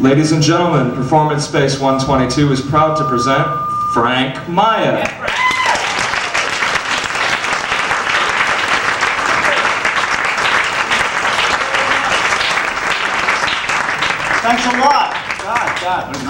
Ladies and gentlemen, Performance Space 122 is proud to present Frank Maya. Thanks a lot. God, what a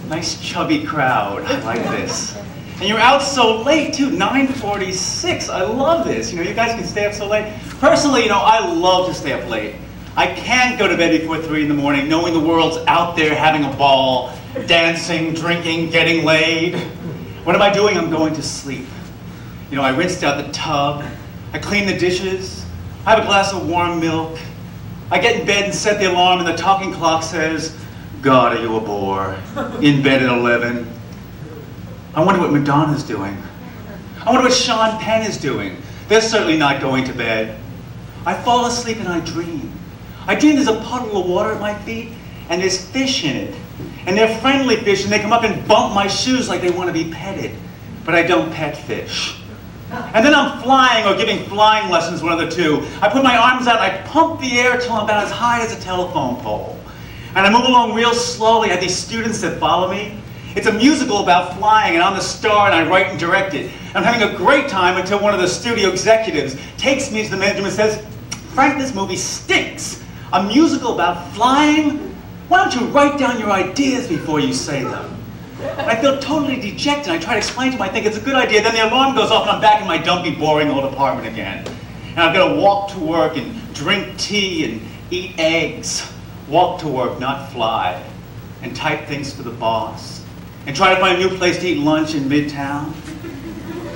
nice chubby crowd. I like this. And you're out so late too, 9:46. I love this. You guys can stay up so late. Personally, I love to stay up late. I can't go to bed before 3 in the morning, knowing the world's out there having a ball, dancing, drinking, getting laid. What am I doing? I'm going to sleep. I rinsed out the tub. I clean the dishes. I have a glass of warm milk. I get in bed and set the alarm, and the talking clock says, "God, are you a bore? In bed at 11. I wonder what Madonna's doing. I wonder what Sean Penn is doing. They're certainly not going to bed. I fall asleep and I dream. I dream there's a puddle of water at my feet, and there's fish in it. And they're friendly fish, and they come up and bump my shoes like they want to be petted. But I don't pet fish. And then I'm flying or giving flying lessons, one of the two. I put my arms out and I pump the air till I'm about as high as a telephone pole. And I move along real slowly. I have these students that follow me. It's a musical about flying, and I'm the star, and I write and direct it. I'm having a great time until one of the studio executives takes me to the manager and says, "Frank, this movie stinks. A musical about flying? Why don't you write down your ideas before you say them?" And I feel totally dejected. I try to explain to him, I think it's a good idea. Then the alarm goes off, and I'm back in my dumpy, boring old apartment again. And I've got to walk to work and drink tea and eat eggs. Walk to work, not fly. And type things for the boss. And try to find a new place to eat lunch in Midtown.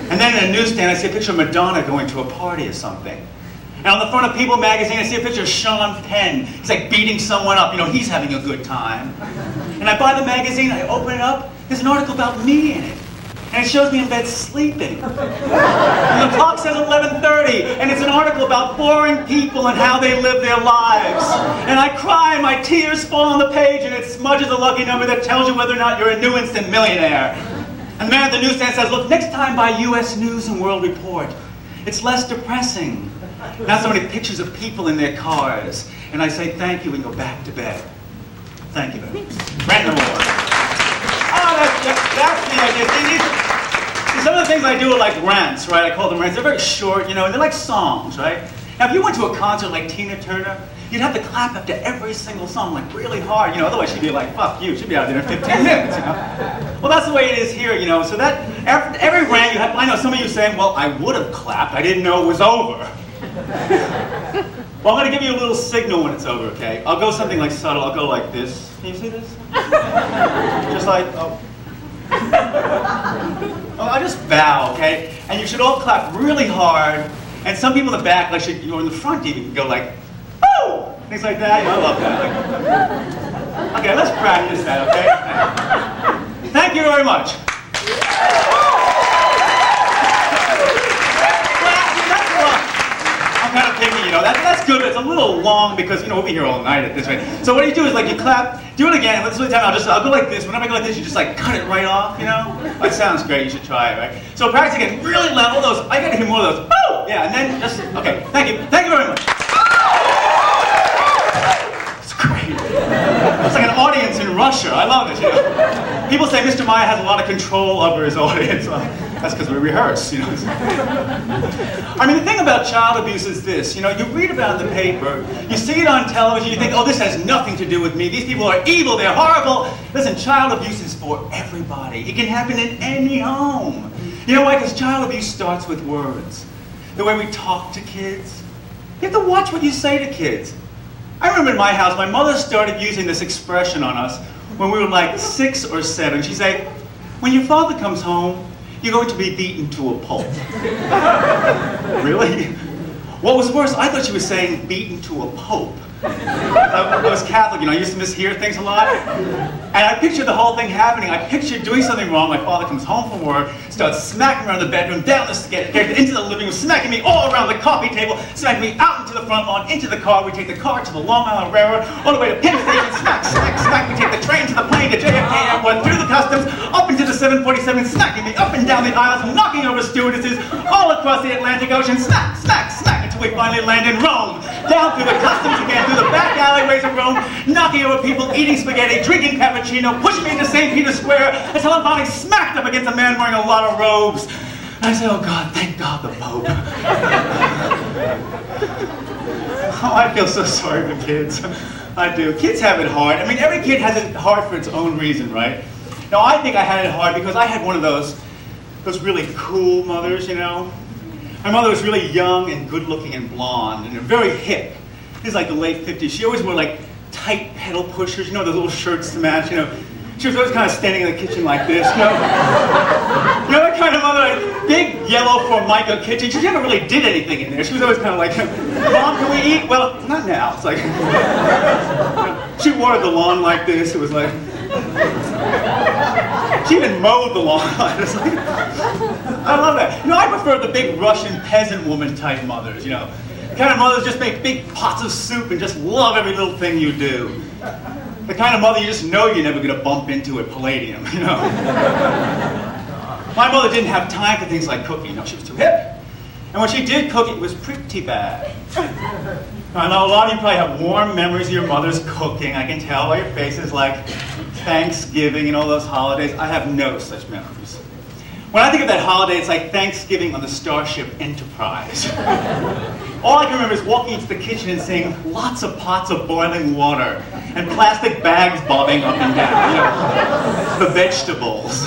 And then in a newsstand, I see a picture of Madonna going to a party or something. And on the front of People magazine, I see a picture of Sean Penn. He's like beating someone up. He's having a good time. And I buy the magazine, I open it up, there's an article about me in it. And it shows me in bed sleeping. And the clock says 11:30, and it's an article about boring people and how they live their lives. And I cry, and my tears fall on the page, and it smudges a lucky number that tells you whether or not you're a new instant millionaire. And the man at the newsstand says, "Look, next time buy U.S. News and World Report. It's less depressing." Not so many pictures of people in their cars. And I say thank you and go back to bed. Thank you very much. Rant no more. Oh, that's the idea. See, some of the things I do are like rants, right? I call them rants. They're very short, and they're like songs, right? Now, if you went to a concert like Tina Turner, you'd have to clap after every single song, like really hard, otherwise she'd be like, "Fuck you," she'd be out there in 15 minutes, Well, that's the way it is here, so that, after every rant you have, I know some of you saying, "Well, I would have clapped, I didn't know it was over." Well, I'm going to give you a little signal when it's over, okay? I'll go something like subtle. I'll go like this. Can you see this? Just like, oh. I'll just bow, okay? And you should all clap really hard. And some people in the back, like, or in the front even, can go like, "Woo!" Things like that. I love that. Okay, let's practice that, okay? Thank you very much. Kind of picky, that's good, but it's a little long because, we'll be here all night at this rate. So what you do is, like, you clap, do it again, and this time I'll go like this. Whenever I go like this, you just, like, cut it right off, That sounds great, you should try it, right? So practice again, really loud, all those, I gotta hear more of those, "Oh!" Yeah, and then just, okay, thank you very much. It's great. It's like an audience in Russia, I love it, People say Mr. Maya has a lot of control over his audience. Well, that's because we rehearse, I mean, the thing about child abuse is this, you read about it in the paper, you see it on television, you think, "Oh, this has nothing to do with me. These people are evil, they're horrible." Listen, child abuse is for everybody. It can happen in any home. You know why? Because child abuse starts with words. The way we talk to kids. You have to watch what you say to kids. I remember in my house, my mother started using this expression on us when we were like 6 or 7. She'd say, "When your father comes home, you're going to be beaten to a pulp." Really? What was worse, I thought she was saying beaten to a pope. I was Catholic, I used to mishear things a lot. And I pictured the whole thing happening. I pictured doing something wrong. My father comes home from work, starts smacking around the bedroom, down the stairs, into the living room, smacking me all around the coffee table, smacking me out into the front lawn, into the car. We take the car to the Long Island Railroad, all the way to Penn Station, smack, smack, smack. We take the train to the plane to JFK Airport, through the customs, up into the 747, smacking me up and down the aisles, knocking over stewardesses, all across the Atlantic Ocean, smack, smack, smack, until we finally land in Rome. Down through the customs again, through the back alley, highways of Rome, knocking over people, eating spaghetti, drinking cappuccino, pushing me into St. Peter's Square, until I finally smacked up against a man wearing a lot of robes. And I said, oh God, thank God the Pope. Oh, I feel so sorry for kids. I do. Kids have it hard. I mean, every kid has it hard for its own reason, right? Now, I think I had it hard because I had one of those really cool mothers, you know? My mother was really young and good-looking and blonde and very hip. This is like the late 50s. She always wore like tight pedal pushers, you know, those little shirts to match, you know? She was always kind of standing in the kitchen like this, you know? You know that kind of mother, like, big yellow Formica kitchen. She never really did anything in there. She was always kind of like, Mom, can we eat? Well, not now. It's like, you know, she watered the lawn like this. It was like, she even mowed the lawn. It's like, I love that. You know, I prefer the big Russian peasant woman type mothers, you know? The kind of mothers just make big pots of soup and just love every little thing you do. The kind of mother you just know you're never going to bump into at Palladium, you know? My mother didn't have time for things like cooking. No, she was too hip. And when she did cook, it was pretty bad. I know a lot of you probably have warm memories of your mother's cooking. I can tell by your faces, like Thanksgiving and all those holidays. I have no such memories. When I think of that holiday, it's like Thanksgiving on the Starship Enterprise. All I can remember is walking into the kitchen and seeing lots of pots of boiling water and plastic bags bobbing up and down, you know, the vegetables.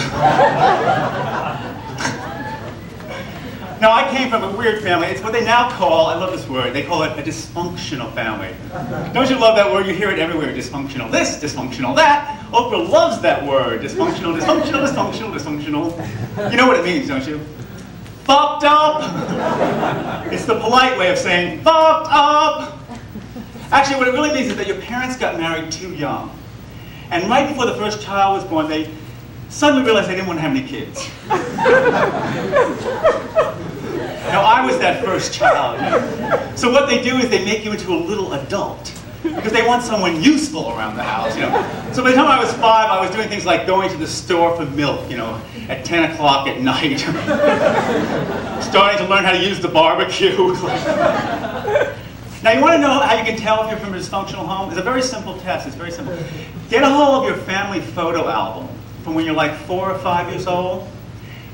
Now, I came from a weird family. It's what they now call, I love this word, they call it a dysfunctional family. Don't you love that word? You hear it everywhere. Dysfunctional this, dysfunctional that. Oprah loves that word. Dysfunctional, dysfunctional, dysfunctional, dysfunctional. You know what it means, don't you? Fucked up. It's the polite way of saying fucked up. Actually, what it really means is that your parents got married too young. And right before the first child was born, they suddenly realized they didn't want to have any kids. Now, I was that first child. You know? So what they do is they make you into a little adult because they want someone useful around the house, you know. So by the time I was 5, I was doing things like going to the store for milk, you know, at 10 o'clock at night. Starting to learn how to use the barbecue. Now, you want to know how you can tell if you're from a dysfunctional home? It's a very simple test. It's very simple. Get a hold of your family photo album from when you're like 4 or 5 years old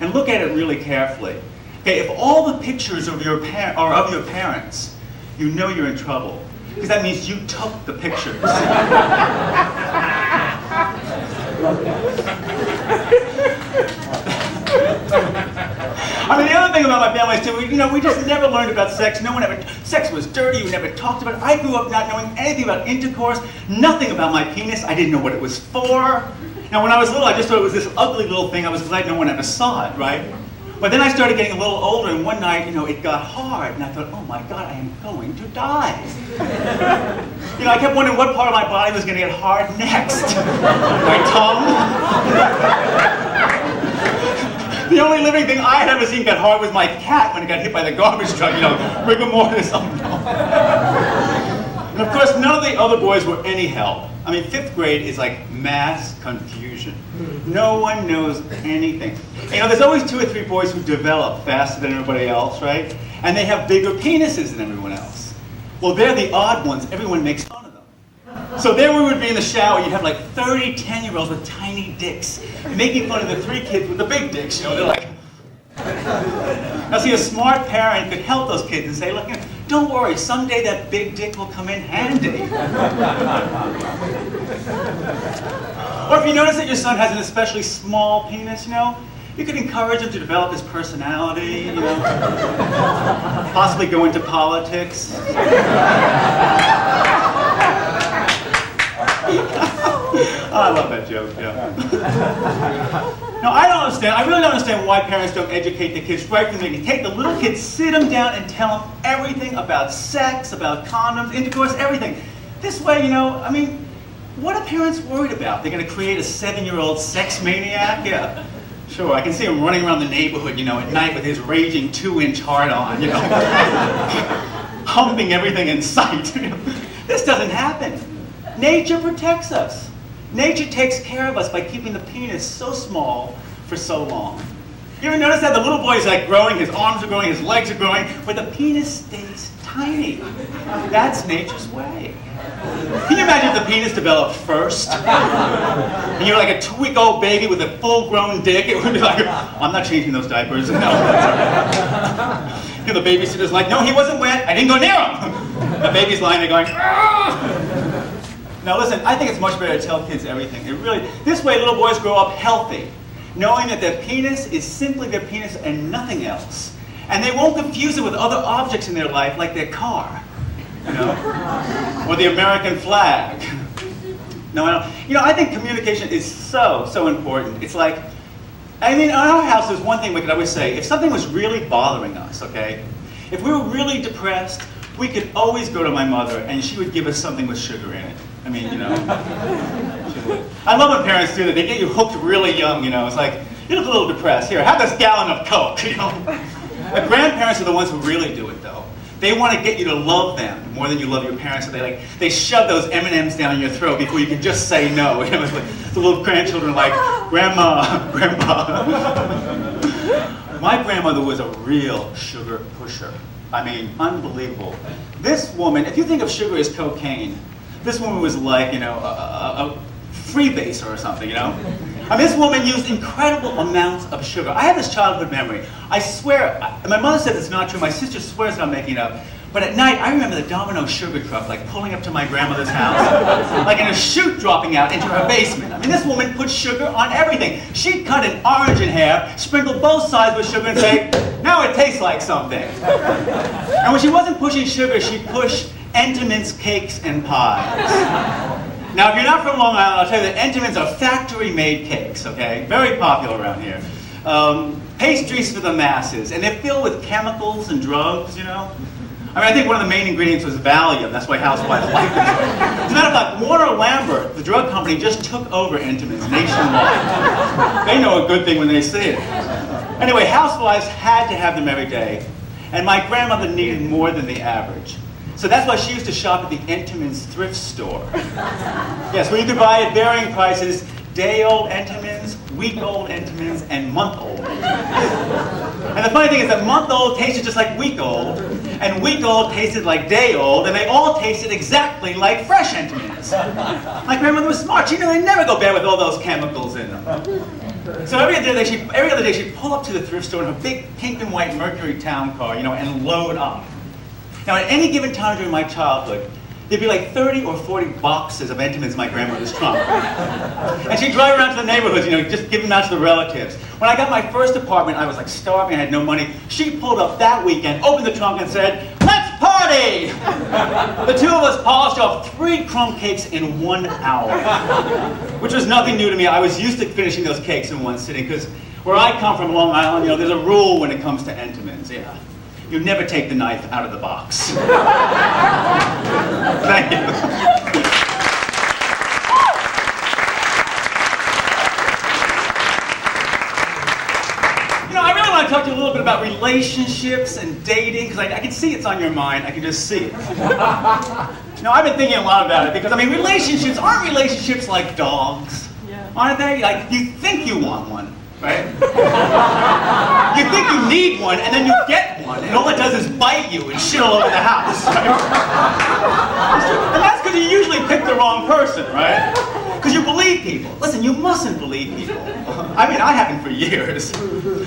and look at it really carefully. Okay, if all the pictures of your are of your parents, you know you're in trouble. Because that means you took the pictures. I mean, the other thing about my family is too, we just never learned about sex. Sex was dirty, we never talked about it. I grew up not knowing anything about intercourse, nothing about my penis. I didn't know what it was for. Now, when I was little, I just thought it was this ugly little thing. I was glad no one ever saw it, right? But then I started getting a little older, and one night, it got hard, and I thought, oh my God, I am going to die. I kept wondering what part of my body was going to get hard next. My tongue? The only living thing I had ever seen get hard was my cat when it got hit by the garbage truck, rigor mortis, oh no. And of course, none of the other boys were any help. I mean, 5th grade is like mass confusion. No one knows anything. There's always 2 or 3 boys who develop faster than everybody else, right? And they have bigger penises than everyone else. Well, they're the odd ones. Everyone makes fun of them. So there we would be in the shower. You'd have like 30 10-year-olds with tiny dicks making fun of the 3 kids with the big dicks. They're like... Now see, a smart parent could help those kids and say, look, don't worry, someday that big dick will come in handy. Or if you notice that your son has an especially small penis, you could encourage him to develop his personality, possibly go into politics. I love that joke, yeah. No, I really don't understand why parents don't educate the kids right from the beginning. Take the little kids, sit them down, and tell them everything about sex, about condoms, intercourse, everything. This way, what are parents worried about? They're going to create a 7-year-old sex maniac? Yeah, sure, I can see him running around the neighborhood, at night with his raging 2-inch hard-on, humping everything in sight. This doesn't happen. Nature protects us. Nature takes care of us by keeping the penis so small for so long. You ever notice that the little boy is like growing, his arms are growing, his legs are growing, but the penis stays tiny. That's nature's way. Can you imagine if the penis developed first? And you're like a 2-week-old baby with a full-grown dick? It would be like, I'm not changing those diapers. No. You know, the babysitter's like, no, he wasn't wet. I didn't go near him. The baby's lying there going, ah! Now listen, I think it's much better to tell kids everything. This way little boys grow up healthy, knowing that their penis is simply their penis and nothing else. And they won't confuse it with other objects in their life, like their car, you know, or the American flag. No, I think communication is so important. It's like, I mean, in our house, there's one thing we could always say. If something was really bothering us, okay, if we were really depressed, we could always go to my mother, and she would give us something with sugar in it. I mean, you know, she would. I love when parents do that. They get you hooked really young, you know. It's like, you look a little depressed. Here, have this gallon of Coke, you know. The grandparents are the ones who really do it, though. They want to get you to love them more than you love your parents. So they shove those M&Ms down your throat before you can just say no. You know, it's like the little grandchildren are like, Grandma, Grandpa. My grandmother was a real sugar pusher. I mean, unbelievable. This woman, if you think of sugar as cocaine, this woman was like, you know, a freebaser or something, you know? I mean, this woman used incredible amounts of sugar. I have this childhood memory. I swear, my mother said it's not true. My sister swears I'm making it up. But at night, I remember the Domino sugar truck, like pulling up to my grandmother's house, like in a chute dropping out into her basement. I mean, this woman put sugar on everything. She'd cut an orange in half, sprinkle both sides with sugar and say, now it tastes like something. And when she wasn't pushing sugar, she'd push Entenmann's cakes and pies. Now, if you're not from Long Island, I'll tell you that Entenmann's are factory-made cakes, okay? Very popular around here. Pastries for the masses, and they're filled with chemicals and drugs, you know? I mean, I think one of the main ingredients was Valium. That's why housewives like them. As a matter of fact, Warner Lambert, the drug company, just took over Entenmann's nationwide. They know a good thing when they see it. Anyway, housewives had to have them every day, and my grandmother needed more than the average. So that's why she used to shop at the Entenmann's thrift store. Yes, where you could buy at varying prices day-old Entenmann's, week-old Entenmann's, and month-old Entenmann's. And the funny thing is that month-old tasted just like week-old, and week-old tasted like day-old, and they all tasted exactly like fresh Entenmann's. My grandmother was smart. She knew they'd never go bad with all those chemicals in them. So every other day she'd pull up to the thrift store in her big pink and white Mercury town car, you know, and load up. Now, at any given time during my childhood, there'd be like 30 or 40 boxes of Entenmann's in my grandmother's trunk. And she'd drive around to the neighborhoods, you know, just give them out to the relatives. When I got my first apartment, I was like starving, I had no money. She pulled up that weekend, opened the trunk and said, "Let's party!" The two of us polished off 3 crumb cakes in 1 hour, which was nothing new to me. I was used to finishing those cakes in one sitting, because where I come from, Long Island, you know, there's a rule when it comes to Entenmann's, yeah. You never take the knife out of the box. Thank you. You know, I really want to talk to you a little bit about relationships and dating, because I can see it's on your mind. I can just see it. You know, I've been thinking a lot about it, because, I mean, aren't relationships like dogs? Yeah. Aren't they? Like, you think you want one. Right? You think you need one, and then you get one, and all it does is bite you and shit all over the house. Right? And that's because you usually pick the wrong person, right? Because you believe people. Listen, you mustn't believe people. I mean, I haven't for years.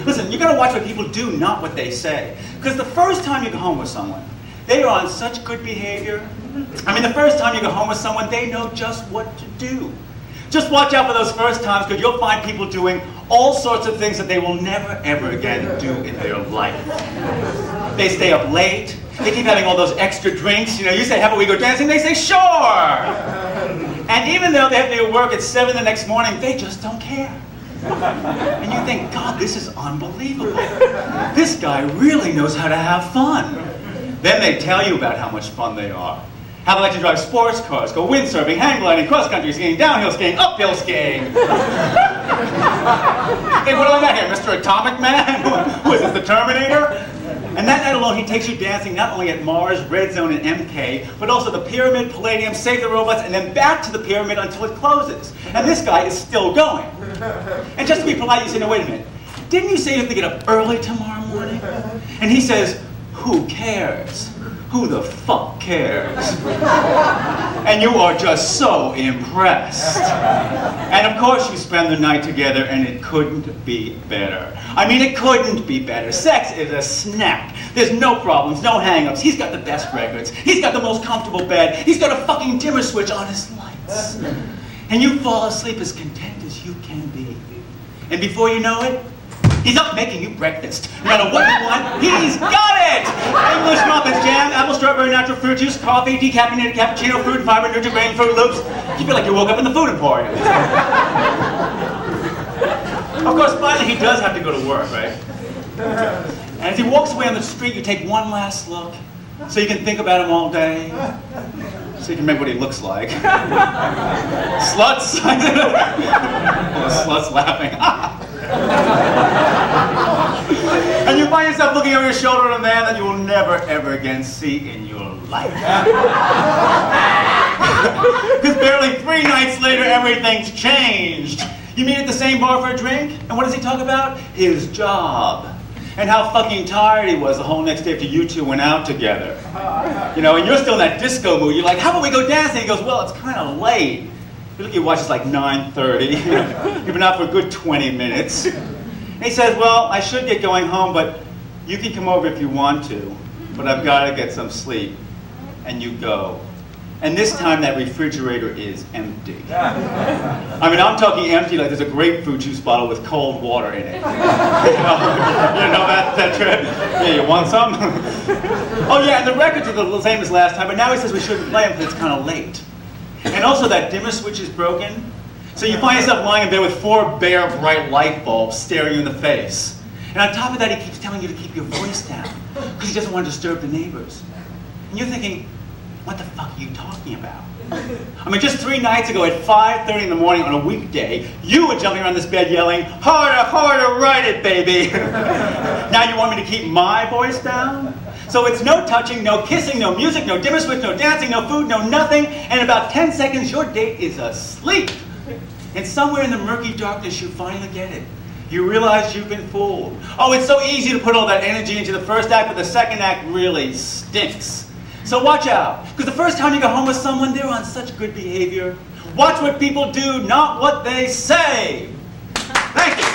Listen, you gotta watch what people do, not what they say. Because the first time you go home with someone, they are on such good behavior. I mean, the first time you go home with someone, they know just what to do. Just watch out for those first times, because you'll find people doing all sorts of things that they will never, ever again do in their life. They stay up late. They keep having all those extra drinks. You know, you say, "How about we go dancing?" They say, "Sure." And even though they have to be at work at 7 the next morning, they just don't care. And you think, God, this is unbelievable. This guy really knows how to have fun. Then they tell you about how much fun they are. How they like to drive sports cars, go windsurfing, hang gliding, cross-country skiing, downhill skiing, uphill skiing. Hey, what do I got here, Mr. Atomic Man? Who is this, the Terminator? And that night alone, he takes you dancing not only at Mars, Red Zone, and MK, but also the Pyramid, Palladium, Save the Robots, and then back to the Pyramid until it closes. And this guy is still going. And just to be polite, you say, "No, wait a minute. Didn't you say you have to get up early tomorrow morning?" And he says, "Who cares? Who the fuck cares?" And you are just so impressed. And of course you spend the night together and it couldn't be better. I mean, it couldn't be better. Sex is a snack. There's no problems, no hang-ups. He's got the best records. He's got the most comfortable bed. He's got a fucking dimmer switch on his lights. And you fall asleep as content as you can be. And before you know it, he's up making you breakfast. No matter what you want, he's got it! English muffins, jam, apple, strawberry, natural fruit juice, coffee, decaffeinated cappuccino, fruit and fiber, Nutri-Grain, Fruit Loops. You feel like you woke up in the food emporium. Of course, finally he does have to go to work, right? And as he walks away on the street, you take one last look so you can think about him all day. So you can remember what he looks like. Sluts! Oh, sluts laughing. And you find yourself looking over your shoulder at a man that you will never, ever again see in your life. Because barely 3 nights later, everything's changed. You meet at the same bar for a drink, and what does he talk about? His job. And how fucking tired he was the whole next day after you two went out together. You know, and you're still in that disco mood. You're like, how about we go dancing? He goes, well, it's kind of late. You look at your watch, it's like 9:30. You've been out for a good 20 minutes. And he says, well, I should get going home, but you can come over if you want to. But I've got to get some sleep. And you go. And this time that refrigerator is empty. I mean, I'm talking empty like there's a grapefruit juice bottle with cold water in it. You know that trip? Yeah, you want some? Oh yeah, and the records are the same as last time, but now he says we shouldn't play them because it's kind of late. And also that dimmer switch is broken. So you find yourself lying in bed with 4 bare bright light bulbs staring you in the face. And on top of that, he keeps telling you to keep your voice down because he doesn't want to disturb the neighbors. And you're thinking, what the fuck are you talking about? I mean, just 3 nights ago at 5:30 in the morning on a weekday, you were jumping around this bed yelling, harder, harder, write it, baby. Now you want me to keep my voice down? So it's no touching, no kissing, no music, no dimmer switch, no dancing, no food, no nothing, and in about 10 seconds your date is asleep. And somewhere in the murky darkness you finally get it. You realize you've been fooled. Oh, it's so easy to put all that energy into the first act, but the second act really stinks. So watch out, because the first time you go home with someone, they're on such good behavior. Watch what people do, not what they say. Thank you.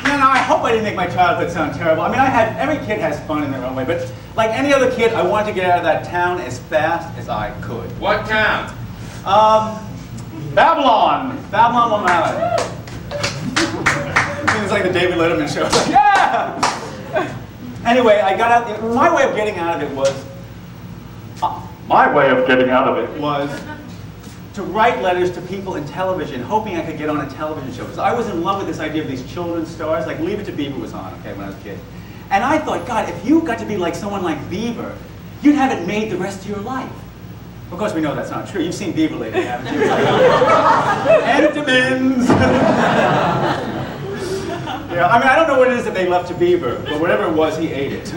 Now, I hope I didn't make my childhood sound terrible. I mean, every kid has fun in their own way, but like any other kid, I wanted to get out of that town as fast as I could. What town? Babylon, Long Island. It's like the David Letterman show. Yeah! Anyway, I got out, my way of getting out of it was to write letters to people in television, hoping I could get on a television show. Because I was in love with this idea of these children's stars, like Leave It to Beaver was on, okay, when I was a kid. And I thought, God, if you got to be like someone like Beaver, you'd have it made the rest of your life. Of course, we know that's not true. You've seen Beaver lately, haven't you? Vitamins. Yeah, I mean, I don't know what it is that they left to Beaver, but whatever it was, he ate it.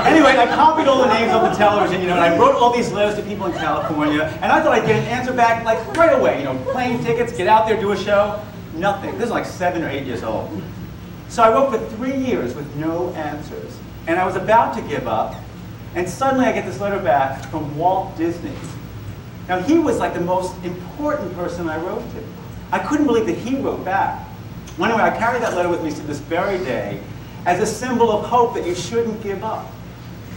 Anyway, I copied all the names off the television, you know, and I wrote all these letters to people in California, and I thought I'd get an answer back, like, right away, you know, plane tickets, get out there, do a show. Nothing. This is like 7 or 8 years old. So I wrote for 3 years with no answers, and I was about to give up. And suddenly I get this letter back from Walt Disney. Now he was like the most important person I wrote to. I couldn't believe that he wrote back. Well, anyway, I carry that letter with me to this very day as a symbol of hope that you shouldn't give up.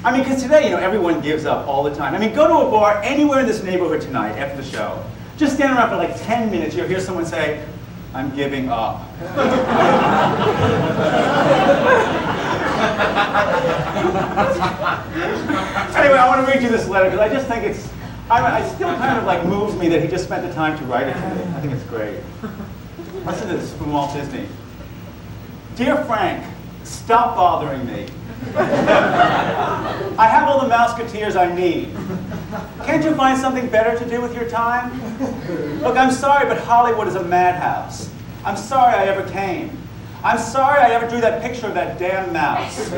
I mean, because today, you know, everyone gives up all the time. I mean, go to a bar anywhere in this neighborhood tonight after the show. Just stand around for like 10 minutes, you'll hear someone say, I'm giving up. Anyway, I want to read you this letter because I just think it still kind of like moves me that he just spent the time to write it to me. I think it's great. Listen to this from Walt Disney. Dear Frank, stop bothering me. I have all the Mouseketeers I need. Can't you find something better to do with your time? Look, I'm sorry, but Hollywood is a madhouse. I'm sorry I ever came. I'm sorry I ever drew that picture of that damn mouse.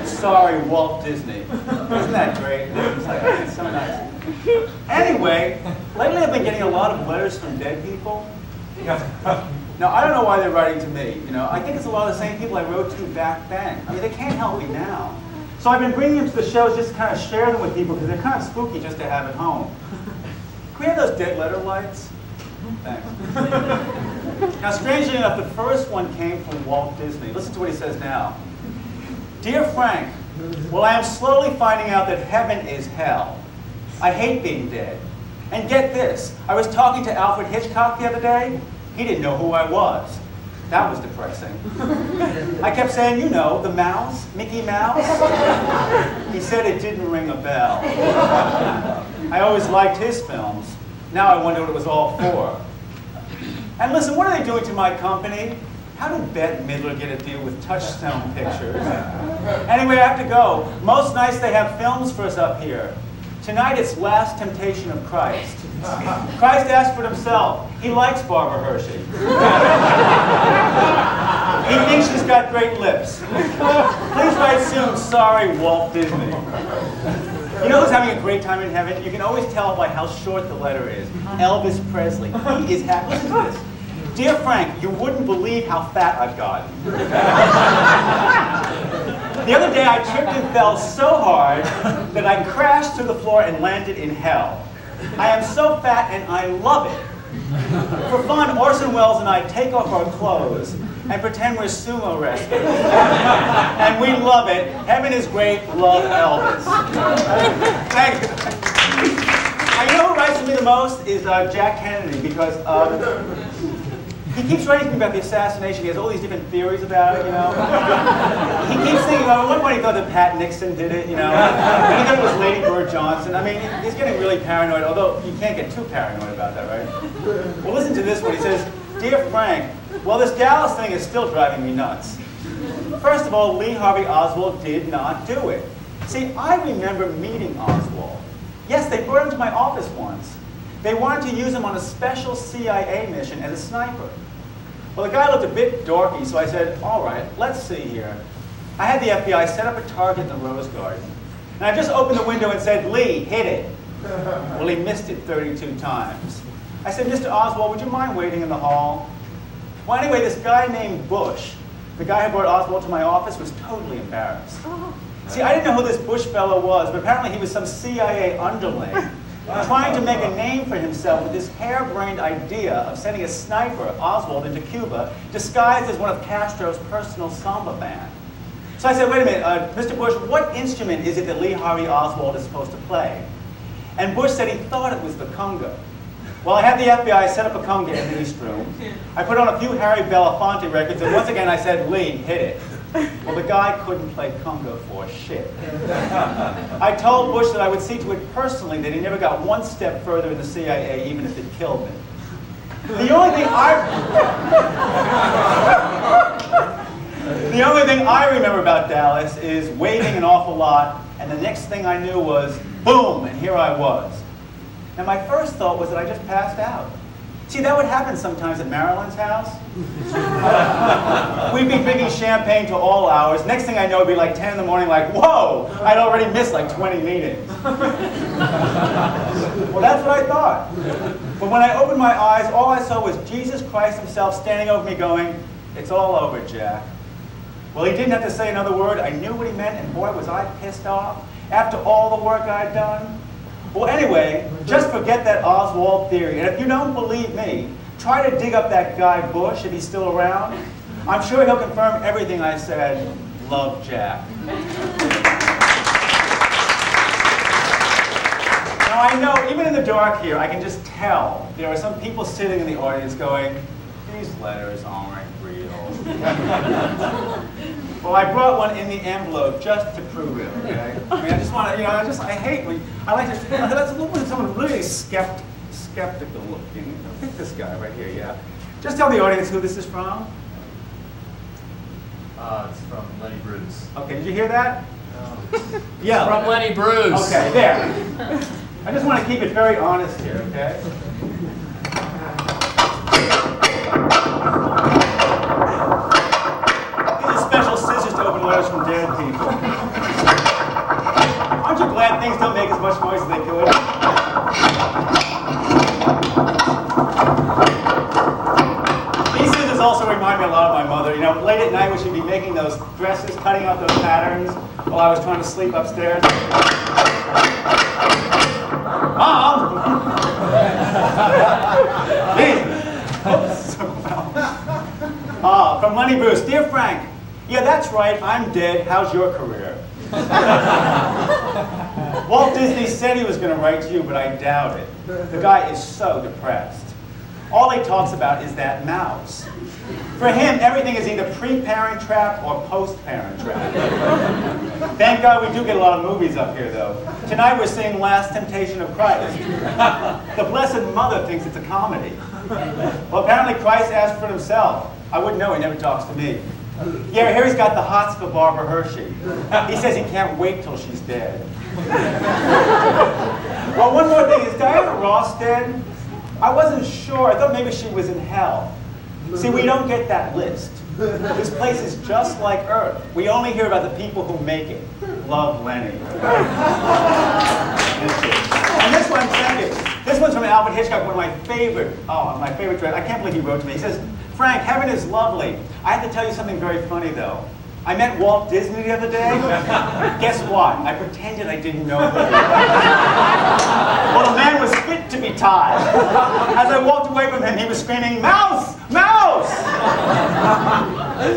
Sorry, Walt Disney. Isn't that great? It's like, it's so nice. Anyway, lately I've been getting a lot of letters from dead people. Now, I don't know why they're writing to me. You know, I think it's a lot of the same people I wrote to back then. I mean, they can't help me now. So I've been bringing them to the shows just to kind of share them with people because they're kind of spooky just to have at home. Can we have those dead letter lights? Thanks. Now, strangely enough, the first one came from Walt Disney. Listen to what he says now. Dear Frank, well, I am slowly finding out that heaven is hell. I hate being dead. And get this, I was talking to Alfred Hitchcock the other day. He didn't know who I was. That was depressing. I kept saying, you know, the mouse, Mickey Mouse. He said it didn't ring a bell. I always liked his films. Now I wonder what it was all for. And listen, what are they doing to my company? How did Bette Midler get a deal with Touchstone Pictures? Anyway, I have to go. Most nights they have films for us up here. Tonight it's Last Temptation of Christ. Christ asked for it himself. He likes Barbara Hershey. He thinks she's got great lips. Please write soon. Sorry, Walt Disney. You know who's having a great time in heaven? You can always tell by how short the letter is. Elvis Presley. He is happy. Listen to this. Dear Frank, you wouldn't believe how fat I've gotten. The other day I tripped and fell so hard that I crashed to the floor and landed in hell. I am so fat and I love it. For fun, Orson Welles and I take off our clothes and pretend we're sumo wrestlers. And we love it. Heaven is great. Love Elvis. Thank you. You know who writes to me the most is Jack Kennedy because he keeps writing to me about the assassination. He has all these different theories about it, you know. He keeps thinking, at one point he thought that Pat Nixon did it, you know. And he thought it was Lady Bird Johnson. I mean, he's getting really paranoid, although you can't get too paranoid about that, right? Well, listen to this one. He says, Dear Frank, well, this Dallas thing is still driving me nuts. First of all, Lee Harvey Oswald did not do it. See, I remember meeting Oswald. Yes, they brought him to my office once. They wanted to use him on a special CIA mission as a sniper. Well, the guy looked a bit dorky, so I said, all right, let's see here. I had the FBI set up a target in the Rose Garden. And I just opened the window and said, Lee, hit it. Well, he missed it 32 times. I said, Mr. Oswald, would you mind waiting in the hall? Well, anyway, this guy named Bush, the guy who brought Oswald to my office, was totally embarrassed. See, I didn't know who this Bush fellow was, but apparently he was some CIA underling, trying to make a name for himself with this harebrained idea of sending a sniper, Oswald, into Cuba, disguised as one of Castro's personal samba band. So I said, wait a minute, Mr. Bush, what instrument is it that Lee Harvey Oswald is supposed to play? And Bush said he thought it was the conga. Well, I had the FBI set up a conga in the East Room. I put on a few Harry Belafonte records, and once again I said, Lee, hit it. Well, the guy couldn't play conga for shit. I told Bush that I would see to it personally that he never got one step further in the CIA, even if it killed me. The only thing I remember about Dallas is waiting an awful lot, and the next thing I knew was, boom, and here I was. Now, my first thought was that I just passed out. See, that would happen sometimes at Marilyn's house. We'd be drinking champagne to all hours. Next thing I know, it'd be like 10 in the morning, like, whoa, I'd already missed like 20 meetings. Well, that's what I thought. But when I opened my eyes, all I saw was Jesus Christ himself standing over me going, it's all over, Jack. Well, he didn't have to say another word. I knew what he meant, and boy, was I pissed off after all the work I'd done. Well, anyway, just forget that Oswald theory. And if you don't believe me, try to dig up that guy Bush if he's still around. I'm sure he'll confirm everything I said. Love, Jack. Now, I know, even in the dark here, I can just tell there are some people sitting in the audience going, these letters aren't real. Well, I brought one in the envelope just to prove it, okay? I mean, I just want to, you know, I hate when, let's look at someone really skeptical looking. Pick this guy right here, yeah. Just tell the audience who this is from. It's from Lenny Bruce. Okay, did you hear that? Yeah. From Lenny Bruce. Okay, there. I just want to keep it very honest here, okay? Letters from dead people. Aren't you glad things don't make as much noise as they could? remind me a lot of my mother. You know, late at night when she'd be making those dresses, cutting out those patterns while I was trying to sleep upstairs. Mom! Jesus. From Lenny Bruce. Dear Frank, yeah, that's right, I'm dead. How's your career? Walt Disney said he was going to write to you, but I doubt it. The guy is so depressed. All he talks about is that mouse. For him, everything is either pre-Parent Trap or post-Parent Trap. Thank God we do get a lot of movies up here, though. Tonight we're seeing Last Temptation of Christ. The Blessed Mother thinks it's a comedy. Well, apparently Christ asked for it himself. I wouldn't know, he never talks to me. Yeah, here he's got the hots for Barbara Hershey. He says he can't wait till she's dead. Well, one more thing, is Diana Ross dead? I wasn't sure. I thought maybe she was in hell. See, we don't get that list. This place is just like Earth. We only hear about the people who make it. Love, Lenny. And this one, thank you. This one's from Alfred Hitchcock, one of my favorite directors. I can't believe he wrote to me. He says, Frank, heaven is lovely. I have to tell you something very funny, though. I met Walt Disney the other day. Guess what? I pretended I didn't know who he was. Well, the man was fit to be tied. As I walked away from him, he was screaming, Mouse! Mouse!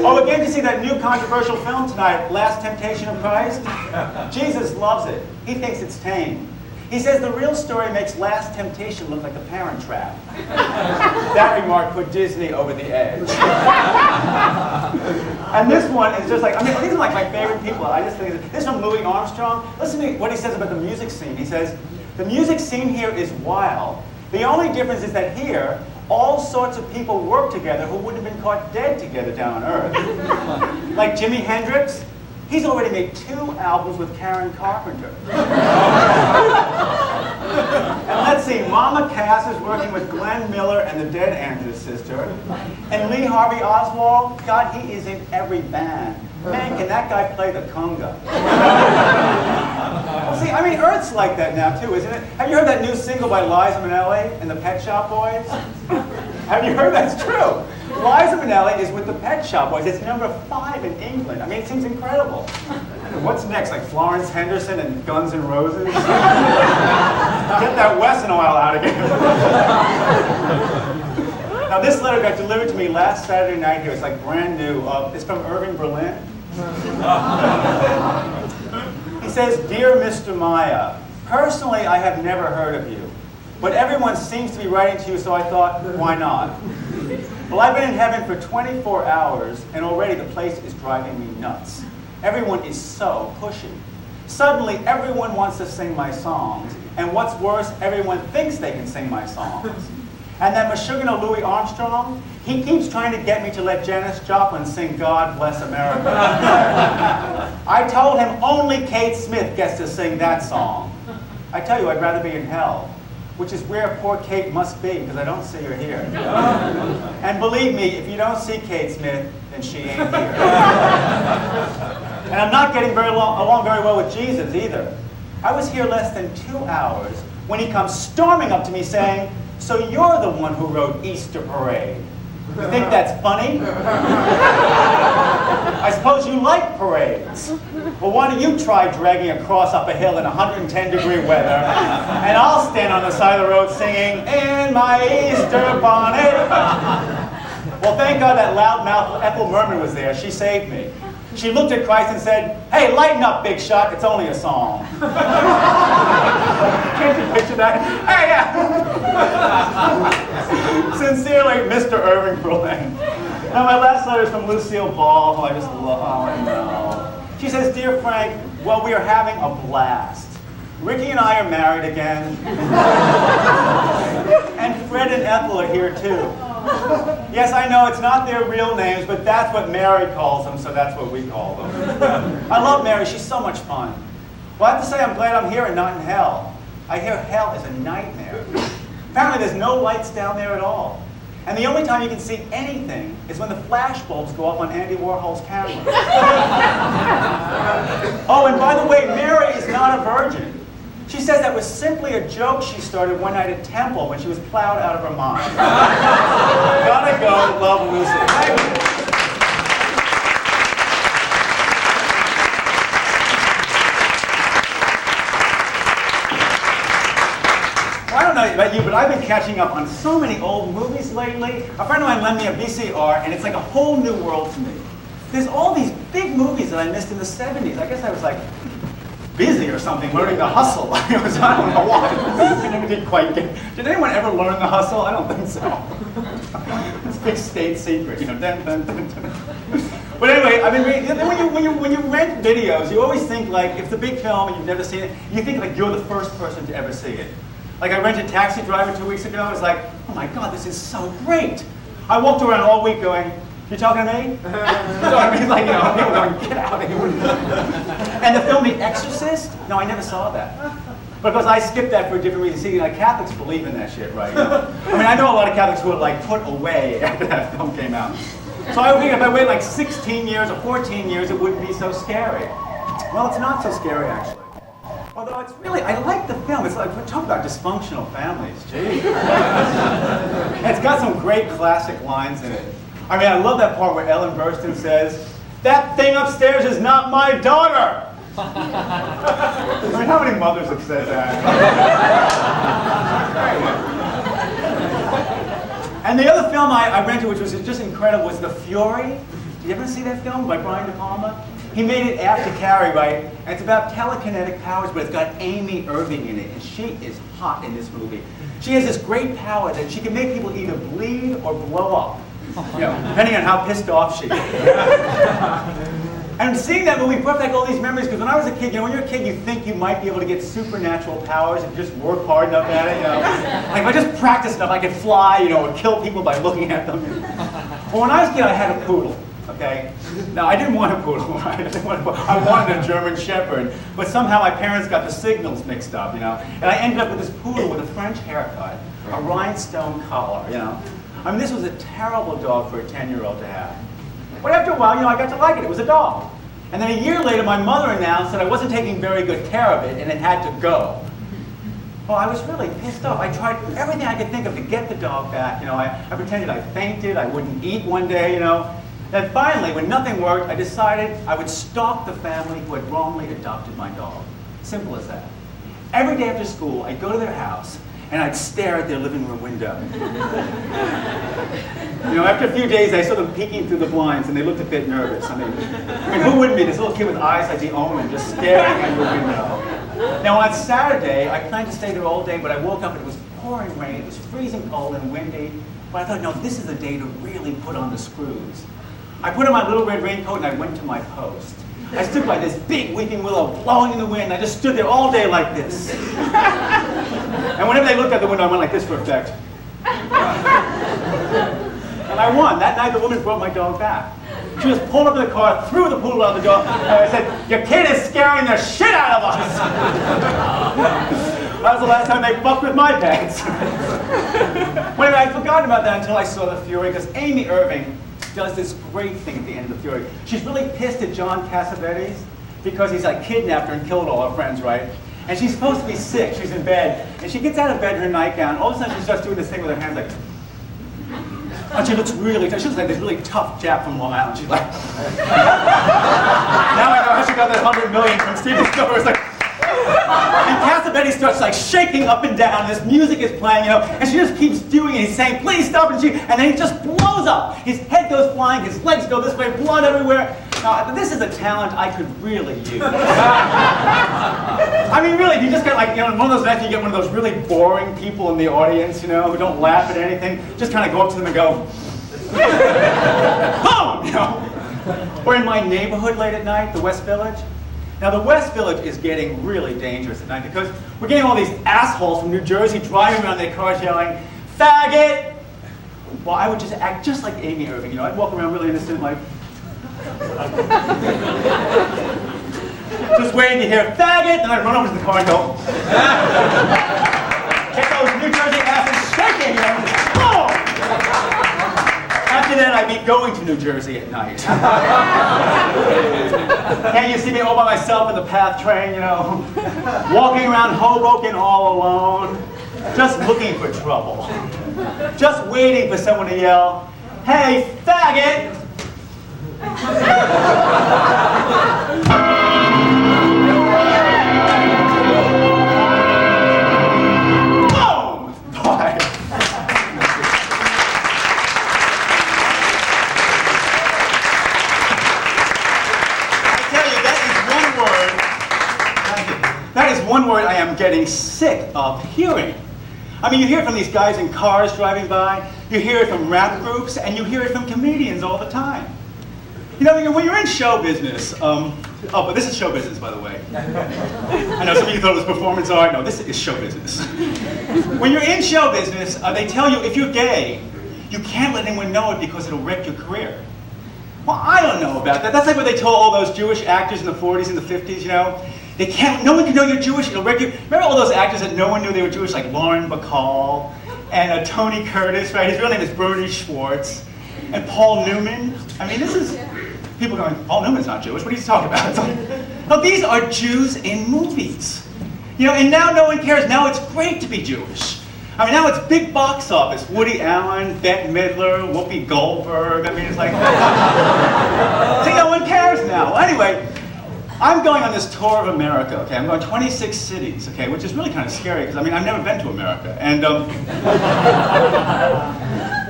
Oh, we're getting to see that new controversial film tonight, Last Temptation of Christ. Jesus loves it. He thinks it's tame. He says the real story makes Last Temptation look like a Parent Trap. That remark put Disney over the edge. And this one is just like, I mean, these are like my favorite people. I just think this is from Louis Armstrong. Listen to what he says about the music scene. He says, the music scene here is wild. The only difference is that here, all sorts of people work together who wouldn't have been caught dead together down on Earth. Like Jimi Hendrix. He's already made 2 albums with Karen Carpenter. And let's see, Mama Cass is working with Glenn Miller and the Dead Andrews Sister. And Lee Harvey Oswald, God, he is in every band. Man, can that guy play the conga? Well, see, I mean, Earth's like that now, too, isn't it? Have you heard that new single by Liza Minnelli and the Pet Shop Boys? Have you heard that's true? Liza Minnelli is with the Pet Shop Boys. It's number 5 in England. I mean, it seems incredible. What's next, like Florence Henderson and Guns N' Roses? Get that Wesson oil out again. Now, this letter got delivered to me last Saturday night here. It's like brand new. It's from Irving Berlin. He says, Dear Mr. Maya, personally, I have never heard of you. But everyone seems to be writing to you, so I thought, why not? Well, I've been in heaven for 24 hours, and already the place is driving me nuts. Everyone is so pushy. Suddenly, everyone wants to sing my songs, and what's worse, everyone thinks they can sing my songs. And that Meshuggah Louis Armstrong, he keeps trying to get me to let Janis Joplin sing God Bless America. I told him only Kate Smith gets to sing that song. I tell you, I'd rather be in hell. Which is where poor Kate must be, because I don't see her here. And believe me, if you don't see Kate Smith, then she ain't here. And I'm not getting along very well with Jesus either. I was here less than 2 hours when he comes storming up to me saying, so you're the one who wrote Easter Parade. You think that's funny? I suppose you like parades. Well, why don't you try dragging a cross up a hill in 110-degree weather, and I'll stand on the side of the road singing, In my Easter bonnet. Well, thank God that loudmouth Ethel Merman was there. She saved me. She looked at Christ and said, hey, lighten up, big shot. It's only a song. Can't you picture that? Hey, Sincerely, Mr. Irving Berlin. Now, my last letter is from Lucille Ball, who I just love. Oh, no. She says, Dear Frank, well, we are having a blast. Ricky and I are married again. And Fred and Ethel are here, too. Yes, I know it's not their real names, but that's what Mary calls them, so that's what we call them. I love Mary. She's so much fun. Well, I have to say I'm glad I'm here and not in hell. I hear hell is a nightmare. Apparently there's no lights down there at all. And the only time you can see anything is when the flash bulbs go off on Andy Warhol's camera. Oh, and by the way, Mary is not a virgin. She says that was simply a joke she started one night at Temple when she was plowed out of her mind. Gotta go, love Lucy. know about you, but I've been catching up on so many old movies lately. A friend of mine lent me a VCR, and it's like a whole new world to me. There's all these big movies that I missed in the 70s. I guess I was like busy or something, learning the hustle. I don't know why. I never did quite get. Did anyone ever learn the hustle? I don't think so. It's a big state secret, you know. Dun, dun, dun, dun. But anyway, I mean, when you rent videos, you always think like, if it's a big film and you've never seen it, you think like you're the first person to ever see it. Like I rented Taxi Driver 2 weeks ago. I was like, oh my God, this is so great. I walked around all week going, you talking to me? So I mean, like, you know, people going, get out of here. And the film The Exorcist? No, I never saw that. Because I skipped that for a different reason. See, like Catholics believe in that shit, right? You know? I mean, I know a lot of Catholics who were like put away after that film came out. So I would think if I waited like 16 years or 14 years, it wouldn't be so scary. Well, it's not so scary, actually. Although it's really, I like the film. It's like, we're talking about dysfunctional families, gee. It's got some great classic lines in it. I mean, I love that part where Ellen Burstyn says, "That thing upstairs is not my daughter." I mean, how many mothers have said that? And the other film I rented, which was just incredible, was The Fury. Did you ever see that film by Brian De Palma? He made it after Carrie, right? And it's about telekinetic powers, but it's got Amy Irving in it, and she is hot in this movie. She has this great power that she can make people either bleed or blow up. You know, depending on how pissed off she is. And seeing that movie brought back all these memories, because when I was a kid, you know, when you're a kid, you think you might be able to get supernatural powers if you just work hard enough at it, you know. Like, if I just practiced enough, I could fly, you know, or kill people by looking at them. Well, when I was a kid, I had a poodle, okay? Now, I didn't want a poodle, right? I wanted a German Shepherd, but somehow my parents got the signals mixed up, you know. And I ended up with this poodle with a French haircut, a rhinestone collar, you know. I mean, this was a terrible dog for a 10-year-old to have. But after a while, you know, I got to like it. It was a dog. And then a year later, my mother announced that I wasn't taking very good care of it and it had to go. Well, I was really pissed off. I tried everything I could think of to get the dog back. You know, I pretended I fainted, I wouldn't eat one day, you know. And finally, when nothing worked, I decided I would stalk the family who had wrongly adopted my dog. Simple as that. Every day after school, I'd go to their house, and I'd stare at their living room window. You know, after a few days, I saw them peeking through the blinds, and they looked a bit nervous. I mean, who wouldn't be? This little kid with eyes like the Omen, just staring at the window. Now, on Saturday, I planned to stay there all day, but I woke up and it was pouring rain. It was freezing cold and windy. But I thought, no, this is the day to really put on the screws. I put on my little red raincoat, and I went to my post. I stood by this big weeping willow blowing in the wind. I just stood there all day like this. And whenever they looked out the window, I went like this for effect. And I won. That night, the woman brought my dog back. She just pulled up in the car, threw the poodle out the door, and I said, "Your kid is scaring the shit out of us!" That was the last time they fucked with my pets. Well, anyway, I'd forgotten about that until I saw The Fury, because Amy Irving does this great thing at the end of The Fury. She's really pissed at John Cassavetes because he's like kidnapped her and killed all her friends, right? And she's supposed to be sick. She's in bed, and she gets out of bed in her nightgown. All of a sudden, she starts doing this thing with her hands like, and she looks really tough. She looks like this really tough Jap from Long Island. She's like, now I know how she got that $100 million from Steven Spielberg. It's like, and Cassavetes starts like shaking up and down, and this music is playing, you know, and she just keeps doing it. He's saying, "Please stop," and then he just blows up. His head goes flying, his legs go this way, blood everywhere. Now, this is a talent I could really use. I mean, really, you just get like, you know, one of those nights you get one of those really boring people in the audience, you know, who don't laugh at anything. Just kind of go up to them and go, boom, you know. Or in my neighborhood late at night, the West Village. Now, the West Village is getting really dangerous at night because we're getting all these assholes from New Jersey driving around their cars yelling, "Faggot!" Well, I would just act just like Amy Irving, you know. I'd walk around really innocent, like, just waiting to hear "faggot," then I'd run over to the car and go, get those New Jersey asses shaking, you know. Oh! After that, I'd be going to New Jersey at night. Can't you see me all by myself in the PATH train, you know? Walking around Hoboken all alone, just looking for trouble. Just waiting for someone to yell, "Hey, faggot!" Boom! That is one word I am getting sick of hearing. I mean, you hear it from these guys in cars driving by, you hear it from rap groups, and you hear it from comedians all the time. You know, when you're in show business, oh, but this is show business, by the way. I know some of you thought it was performance art. No, this is show business. When you're in show business, they tell you if you're gay, you can't let anyone know it because it'll wreck your career. Well, I don't know about that. That's like what they told all those Jewish actors in the 40s and the 50s, you know? No one can know you're Jewish, it'll wreck you. Remember all those actors that no one knew they were Jewish, like Lauren Bacall, and Tony Curtis, right? His real name is Bernie Schwartz, and Paul Newman. I mean, this is, people going, Paul Newman's not Jewish, what are you talking about? It's like, no, these are Jews in movies. You know, and now no one cares. Now it's great to be Jewish. I mean, now it's big box office. Woody Allen, Bette Midler, Whoopi Goldberg. I mean, it's like, see, no one cares now. Well, anyway, I'm going on this tour of America, okay? I'm going 26 cities, okay? Which is really kind of scary, because, I mean, I've never been to America. And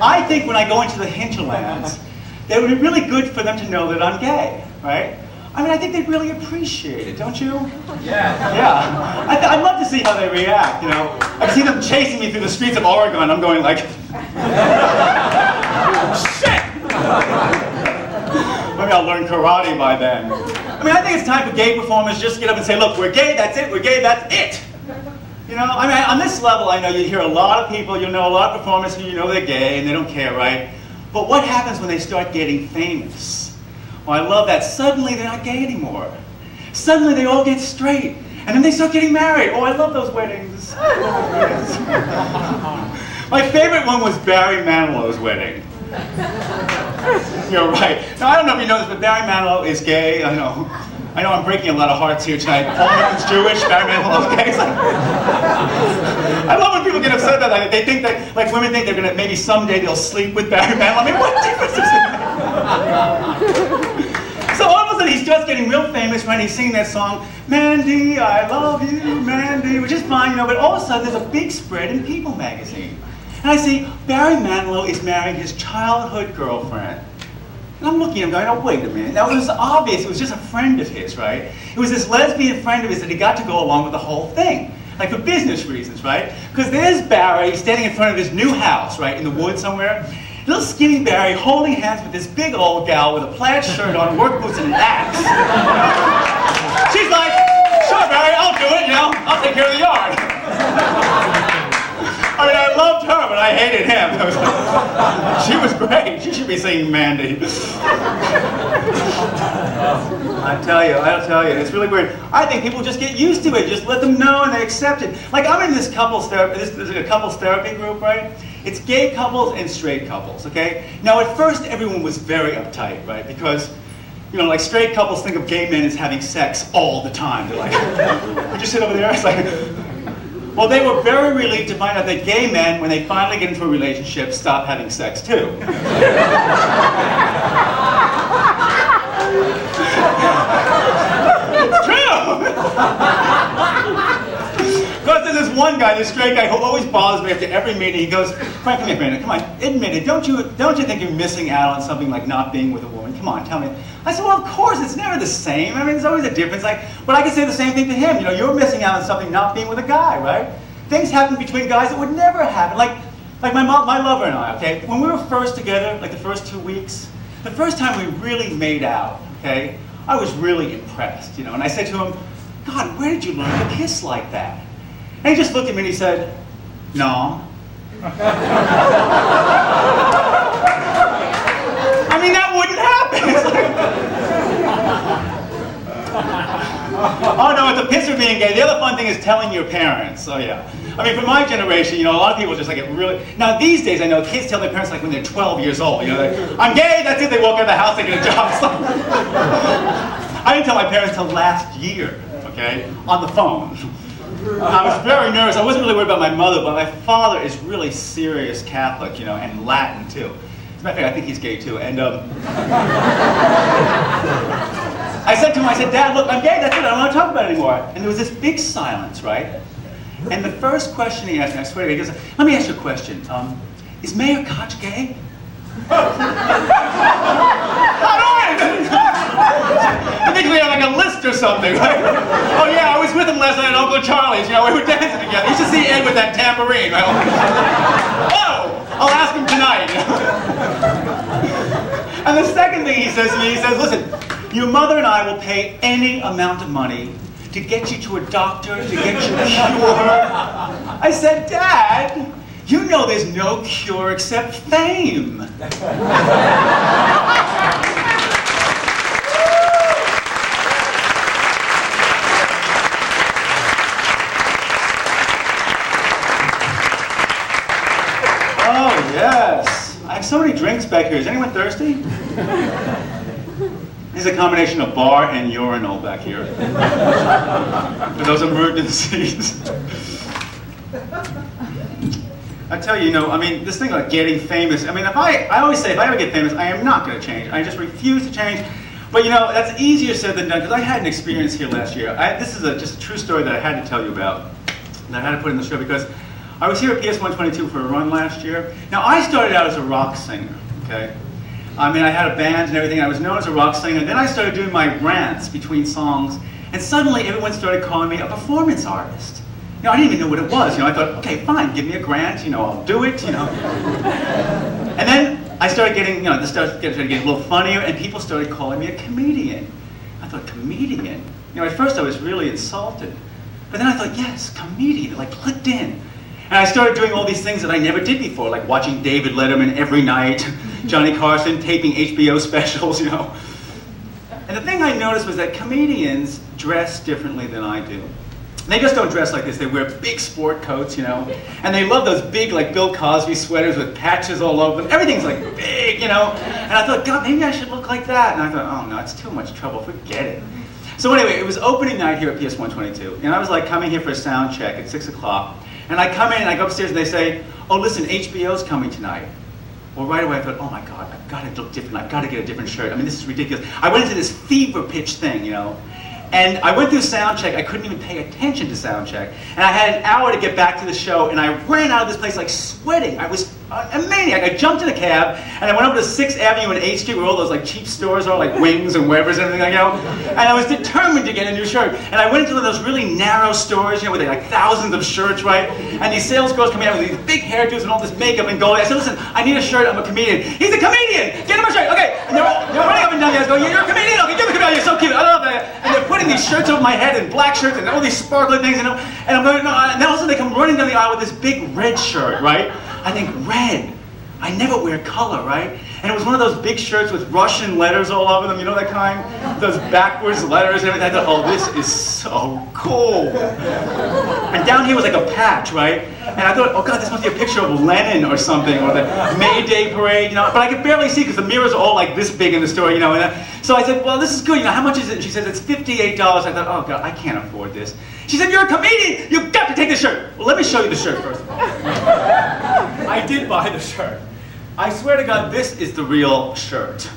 I think when I go into the hinterlands, it would be really good for them to know that I'm gay, right? I mean, I think they'd really appreciate it, don't you? Yeah. Yeah. I'd love to see how they react, you know? I can see them chasing me through the streets of Oregon. I'm going like, shit! Maybe I'll learn karate by then. I mean, I think it's time for gay performers just to get up and say, look, we're gay, that's it, we're gay, that's it. You know, I mean, on this level, I know you hear a lot of people, you know a lot of performers who you know they're gay and they don't care, right? But what happens when they start getting famous? Well, I love that. Suddenly they're not gay anymore. Suddenly they all get straight. And then they start getting married. Oh, I love those weddings. My favorite one was Barry Manilow's wedding. You're right. Now, I don't know if you know this, but Barry Manilow is gay. I know I'm breaking a lot of hearts here tonight. Paul Newman's Jewish, Barry Manilow's gay. I love when people get upset about that. They think that, like women think they're gonna, maybe someday they'll sleep with Barry Manilow. I mean, what difference does it make? So all of a sudden he's just getting real famous when he's singing that song, Mandy, I love you, Mandy, which is fine, you know, but all of a sudden there's a big spread in People magazine. And I see Barry Manilow is marrying his childhood girlfriend. And I'm looking at him going, oh, wait a minute. Now, it was obvious. It was just a friend of his, right? It was this lesbian friend of his that he got to go along with the whole thing. Like for business reasons, right? Because there's Barry standing in front of his new house, right, in the woods somewhere. Little skinny Barry holding hands with this big old gal with a plaid shirt on, work boots, and an axe. She's like, sure, Barry, I'll do it, you know. I'll take care of the yard. I mean, I loved her, but I hated him. I was like, she was great. She should be singing Mandy. I'll tell you, it's really weird. I think people just get used to it. Just let them know and they accept it. Like, I'm in this couples therapy, there's a couples therapy group, right? It's gay couples and straight couples, okay? Now, at first, everyone was very uptight, right? Because, you know, like straight couples think of gay men as having sex all the time. They're like, would you sit over there? It's like, well, they were very relieved to find out that gay men, when they finally get into a relationship, stop having sex too. It's true! Because there's this one guy, this straight guy, who always bothers me after every meeting. He goes, Frank, come here, Brandon, come on, admit it. Don't you think you're missing out on something like not being with a woman? Come on, tell me. I said, well, of course, it's never the same. I mean, there's always a difference. Like, but I can say the same thing to him. You know, you're missing out on something not being with a guy, right? Things happen between guys that would never happen. Like my lover and I, okay? When we were first together, like the first 2 weeks, the first time we really made out, okay, I was really impressed, you know? And I said to him, God, where did you learn to kiss like that? And he just looked at me and he said, no. I mean, that wouldn't happen. It's like, oh no, it's a piss for being gay. The other fun thing is telling your parents. Oh yeah. I mean, for my generation, you know, a lot of people just like get really. Now these days, I know kids tell their parents like when they're 12 years old. You know, like, I'm gay. That's it. They walk out of the house, they get a job. I didn't tell my parents till last year. Okay, on the phone. I was very nervous. I wasn't really worried about my mother, but my father is really serious Catholic, you know, and Latin too. As a matter of fact, I think he's gay too. And I said to him, I said, Dad, look, I'm gay, that's it, I don't want to talk about it anymore. And there was this big silence, right? And the first question he asked me, I swear to you, he goes, let me ask you a question. Is Mayor Koch gay? I think we have like a list or something, right? Oh yeah, I was with him last night at Uncle Charlie's, you know, we were dancing together. You should see Ed with that tambourine. Right? Oh, I'll ask him tonight. And the second thing he says to me, he says, listen, your mother and I will pay any amount of money to get you to a doctor, to get you cured. I said, Dad, you know there's no cure except fame. Oh, yes. I have so many drinks back here. Is anyone thirsty? This is a combination of bar and urinal back here. For those emergencies. I tell you, you know, I mean, this thing about getting famous, I mean, I always say, if I ever get famous, I am not going to change. I just refuse to change. But, you know, that's easier said than done, because I had an experience here last year. This is just a true story that I had to tell you about, that I had to put in the show, because I was here at PS-122 for a run last year. Now, I started out as a rock singer, okay? I mean, I had a band and everything. I was known as a rock singer. And then I started doing my rants between songs. And suddenly, everyone started calling me a performance artist. You know, I didn't even know what it was. You know, I thought, okay, fine, give me a grant. You know, I'll do it. You know. And then I started getting, you know, this started getting a little funnier, and people started calling me a comedian. I thought, comedian? You know, at first I was really insulted. But then I thought, yes, comedian. It like clicked in. And I started doing all these things that I never did before, like watching David Letterman every night, Johnny Carson, taping HBO specials, you know. And the thing I noticed was that comedians dress differently than I do. They just don't dress like this. They wear big sport coats, you know, and they love those big, like, Bill Cosby sweaters with patches all over them. Everything's, like, big, you know. And I thought, God, maybe I should look like that. And I thought, oh, no, it's too much trouble. Forget it. So anyway, it was opening night here at PS-122, and I was, like, coming here for a sound check at 6 o'clock. And I come in and I go upstairs and they say, oh, listen, HBO's coming tonight. Well, right away I thought, oh my God, I've got to look different. I've got to get a different shirt. I mean, this is ridiculous. I went into this fever pitch thing, you know. And I went through sound check. I couldn't even pay attention to sound check. And I had an hour to get back to the show, and I ran out of this place like sweating. I was a maniac. I jumped in a cab, and I went over to 6th Avenue and 8th Street where all those like cheap stores are, like Wings and Weber's and everything, like, you know. And I was determined to get a new shirt. And I went into those really narrow stores, you know, with like thousands of shirts, right? And these sales girls come in with these big hairdos and all this makeup and gold. I said, listen, I need a shirt. I'm a comedian. He's a comedian. Get him a shirt. Okay. And they're running up and down the aisle going, you're a comedian. Okay, give me a comedian. You're so cute. I love that. And they're putting these shirts over my head and black shirts and all these sparkly things, you know. And I'm going, no. And then all of a sudden they come running down the aisle with this big red shirt, right? I think, red. I never wear color, right? And it was one of those big shirts with Russian letters all over them, you know that kind? Those backwards letters and everything. I thought, oh, this is so cool. And down here was like a patch, right? And I thought, oh God, this must be a picture of Lenin or something, or the May Day parade, you know? But I could barely see because the mirrors are all like this big in the store, you know? And so I said, well, this is good, you know, how much is it? And she said, it's $58. I thought, oh God, I can't afford this. She said, you're a comedian, you've got to take this shirt. Well, let me show you the shirt first of all. I did buy the shirt. I swear to God, this is the real shirt.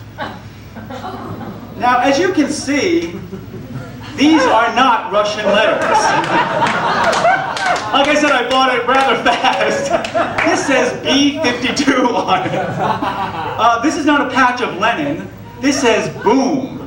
Now, as you can see, these are not Russian letters. Like I said, I bought it rather fast. This says B-52 on it. This is not a patch of Lenin. This says boom.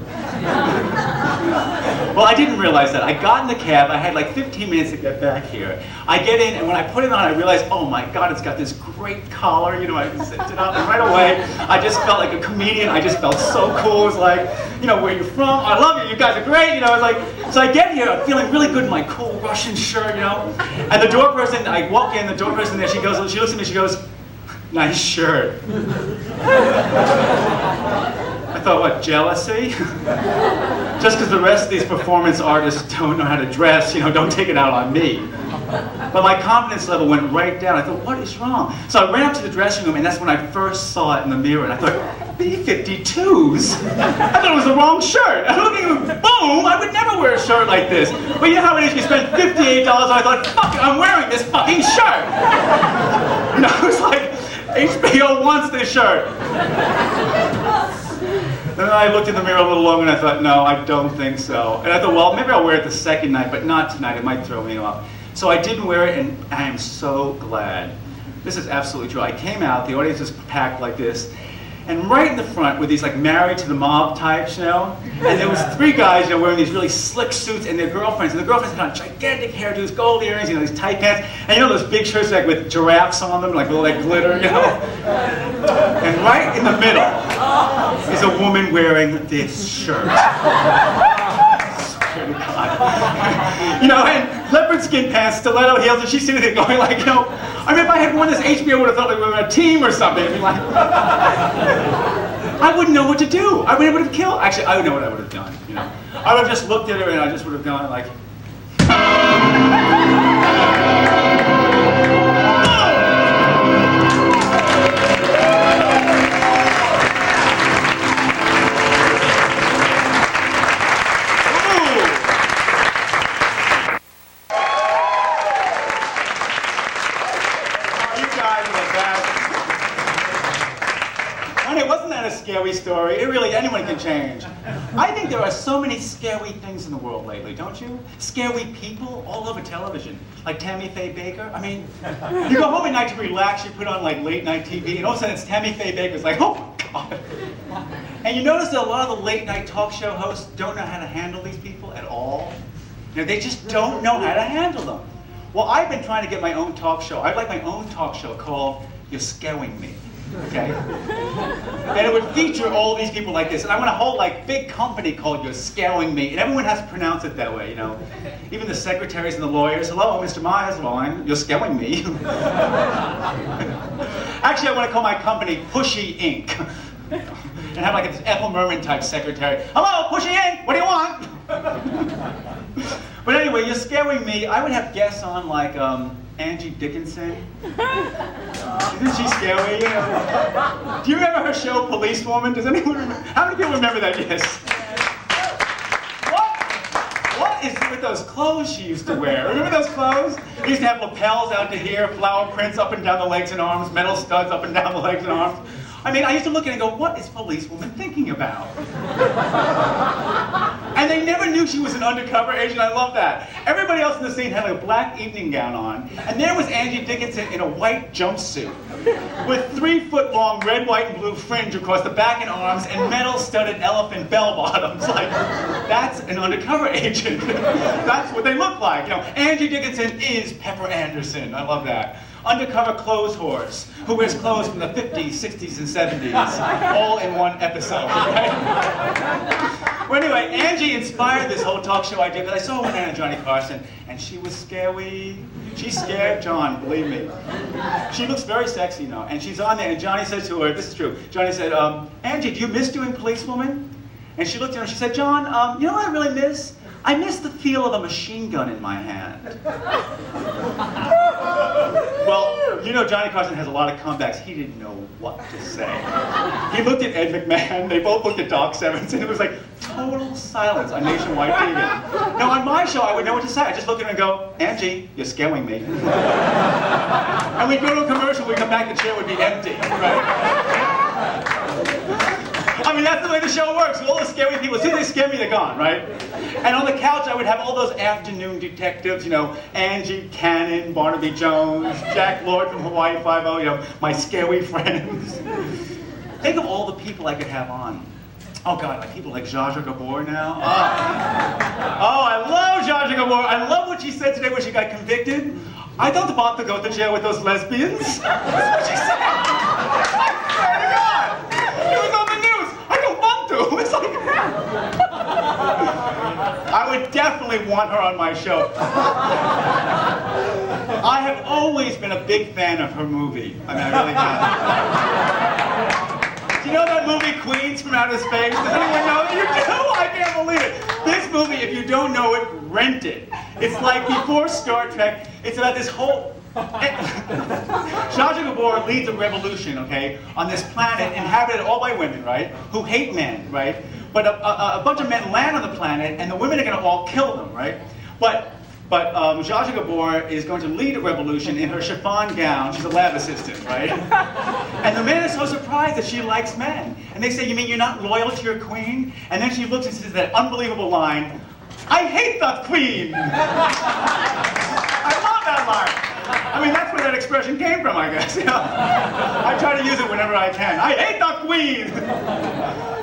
Well, I didn't realize that. I got in the cab. I had like 15 minutes to get back here. I get in, and when I put it on, I realized, oh my God, it's got this great collar. You know, I zipped it up, and right away, I just felt like a comedian. I just felt so cool. It was like, you know, where you're from? I love you. You guys are great. You know, it's like, so I get here, I'm feeling really good in my cool Russian shirt, you know. And the door person, I walk in, the door person there, she looks at me, she goes, nice shirt. I thought, what, jealousy? Just because the rest of these performance artists don't know how to dress, you know, don't take it out on me. But my confidence level went right down. I thought, what is wrong? So I ran up to the dressing room, and that's when I first saw it in the mirror, and I thought, B-52s? I thought it was the wrong shirt. I'm looking at it, boom, I would never wear a shirt like this. But you know how it is, you spend $58, and I thought, fuck it, I'm wearing this fucking shirt. You know, it was like, HBO wants this shirt. Then I looked in the mirror a little longer and I thought, no, I don't think so. And I thought, well, maybe I'll wear it the second night, but not tonight. It might throw me off. So I didn't wear it, and I am so glad. This is absolutely true. I came out, the audience was packed like this, And right in the front were these like married to the mob types, you know? And there was 3 guys, you know, wearing these really slick suits and their girlfriends. And the girlfriends had on gigantic hairdos, gold earrings, you know, these tight pants. And you know those big shirts like with giraffes on them, like with all that glitter, you know? And right in the middle is a woman wearing this shirt. You know, and leopard skin pants, stiletto heels, and she's sitting there going like, you know, I mean, if I had won this, HBO would have thought like we were a team or something. I mean, like, I wouldn't know what to do. I would have killed. Actually, I would know what I would have done. You know, I would have just looked at her and I just would have gone like. Scary story. It really, anyone can change. I think there are so many scary things in the world lately, don't you? Scary people all over television, like Tammy Faye Baker. I mean, you go home at night to relax, you put on like late night TV, and all of a sudden it's Tammy Faye Baker. It's like, oh my God. And you notice that a lot of the late night talk show hosts don't know how to handle these people at all. You know, they just don't know how to handle them. Well, I've been trying to get my own talk show. I'd like my own talk show called You're Scaring Me. Okay? And it would feature all these people like this. And I want a whole like big company called You're Scaring Me. And everyone has to pronounce it that way, you know. Even the secretaries and the lawyers. Hello, Mr. Myers. You're scaring me. Actually, I want to call my company Pushy Inc. And have like this Ethel Merman type secretary. Hello, Pushy Inc. What do you want? But anyway, You're Scaring Me. I would have guests on like Angie Dickinson. Isn't she scary? You know? Do you remember her show, Policewoman? Does anyone remember? How many people remember that? Yes. What is with those clothes she used to wear? Remember those clothes? They used to have lapels out to here, flower prints up and down the legs and arms, metal studs up and down the legs and arms. I mean, I used to look at it and go, what is Policewoman thinking about? And they never knew she was an undercover agent. I love that. Everybody else in the scene had like a black evening gown on, and there was Angie Dickinson in a white jumpsuit with 3-foot-long red, white, and blue fringe across the back and arms and metal-studded elephant bell-bottoms. Like, that's an undercover agent. That's what they look like. You know, Angie Dickinson is Pepper Anderson. I love that. Undercover clothes horse who wears clothes from the 50s, 60s, and 70s, all in one episode, right? Well, anyway, Angie inspired this whole talk show idea because I saw her with Anna Johnny Carson, and she was scary. She scared John, believe me. She looks very sexy now, and she's on there, and Johnny says to her, this is true, Johnny said, Angie, do you miss doing Policewoman? And she looked at him and she said, John, you know what I really miss? I miss the feel of a machine gun in my hand. Well, you know Johnny Carson has a lot of comebacks. He didn't know what to say. He looked at Ed McMahon, they both looked at Doc Sevens, and it was like total silence on nationwide TV. Now on my show, I would know what to say. I just look at him and go, Angie, you're scaring me. And we'd go to a commercial, we'd come back, the chair would be empty, right? I mean, that's the way the show works. All the scary people, as soon as they scare me, they're gone, right? And on the couch, I would have all those afternoon detectives, you know, Angie Cannon, Barnaby Jones, Jack Lord from Hawaii Five-0, you know, my scary friends. Think of all the people I could have on. Oh God, like people like Zsa Zsa Gabor now. Oh, I love Zsa Zsa Gabor. I love what she said today when she got convicted. I don't want to go to jail with those lesbians. That's what she said. I swear to God. It was on the news. I don't want to. It's like... I would definitely want her on my show. I have always been a big fan of her movie. I mean, I really have. Do you know that movie, Queens from Outer Space? Does anyone know that? You do? I can't believe it. This movie, if you don't know it, rent it. It's like before Star Trek. It's about this whole... Zsa Zsa Gabor leads a revolution, okay, on this planet inhabited all by women, right, who hate men, right? But a bunch of men land on the planet, and the women are going to all kill them, right? But Zsa Zsa Gabor is going to lead a revolution in her chiffon gown. She's a lab assistant, right? And the men are so surprised that she likes men. And they say, you mean you're not loyal to your queen? And then she looks and says that unbelievable line, I hate that queen! I love that line. I mean, that's where that expression came from, I guess. You know? I try to use it whenever I can. I hate the Queen!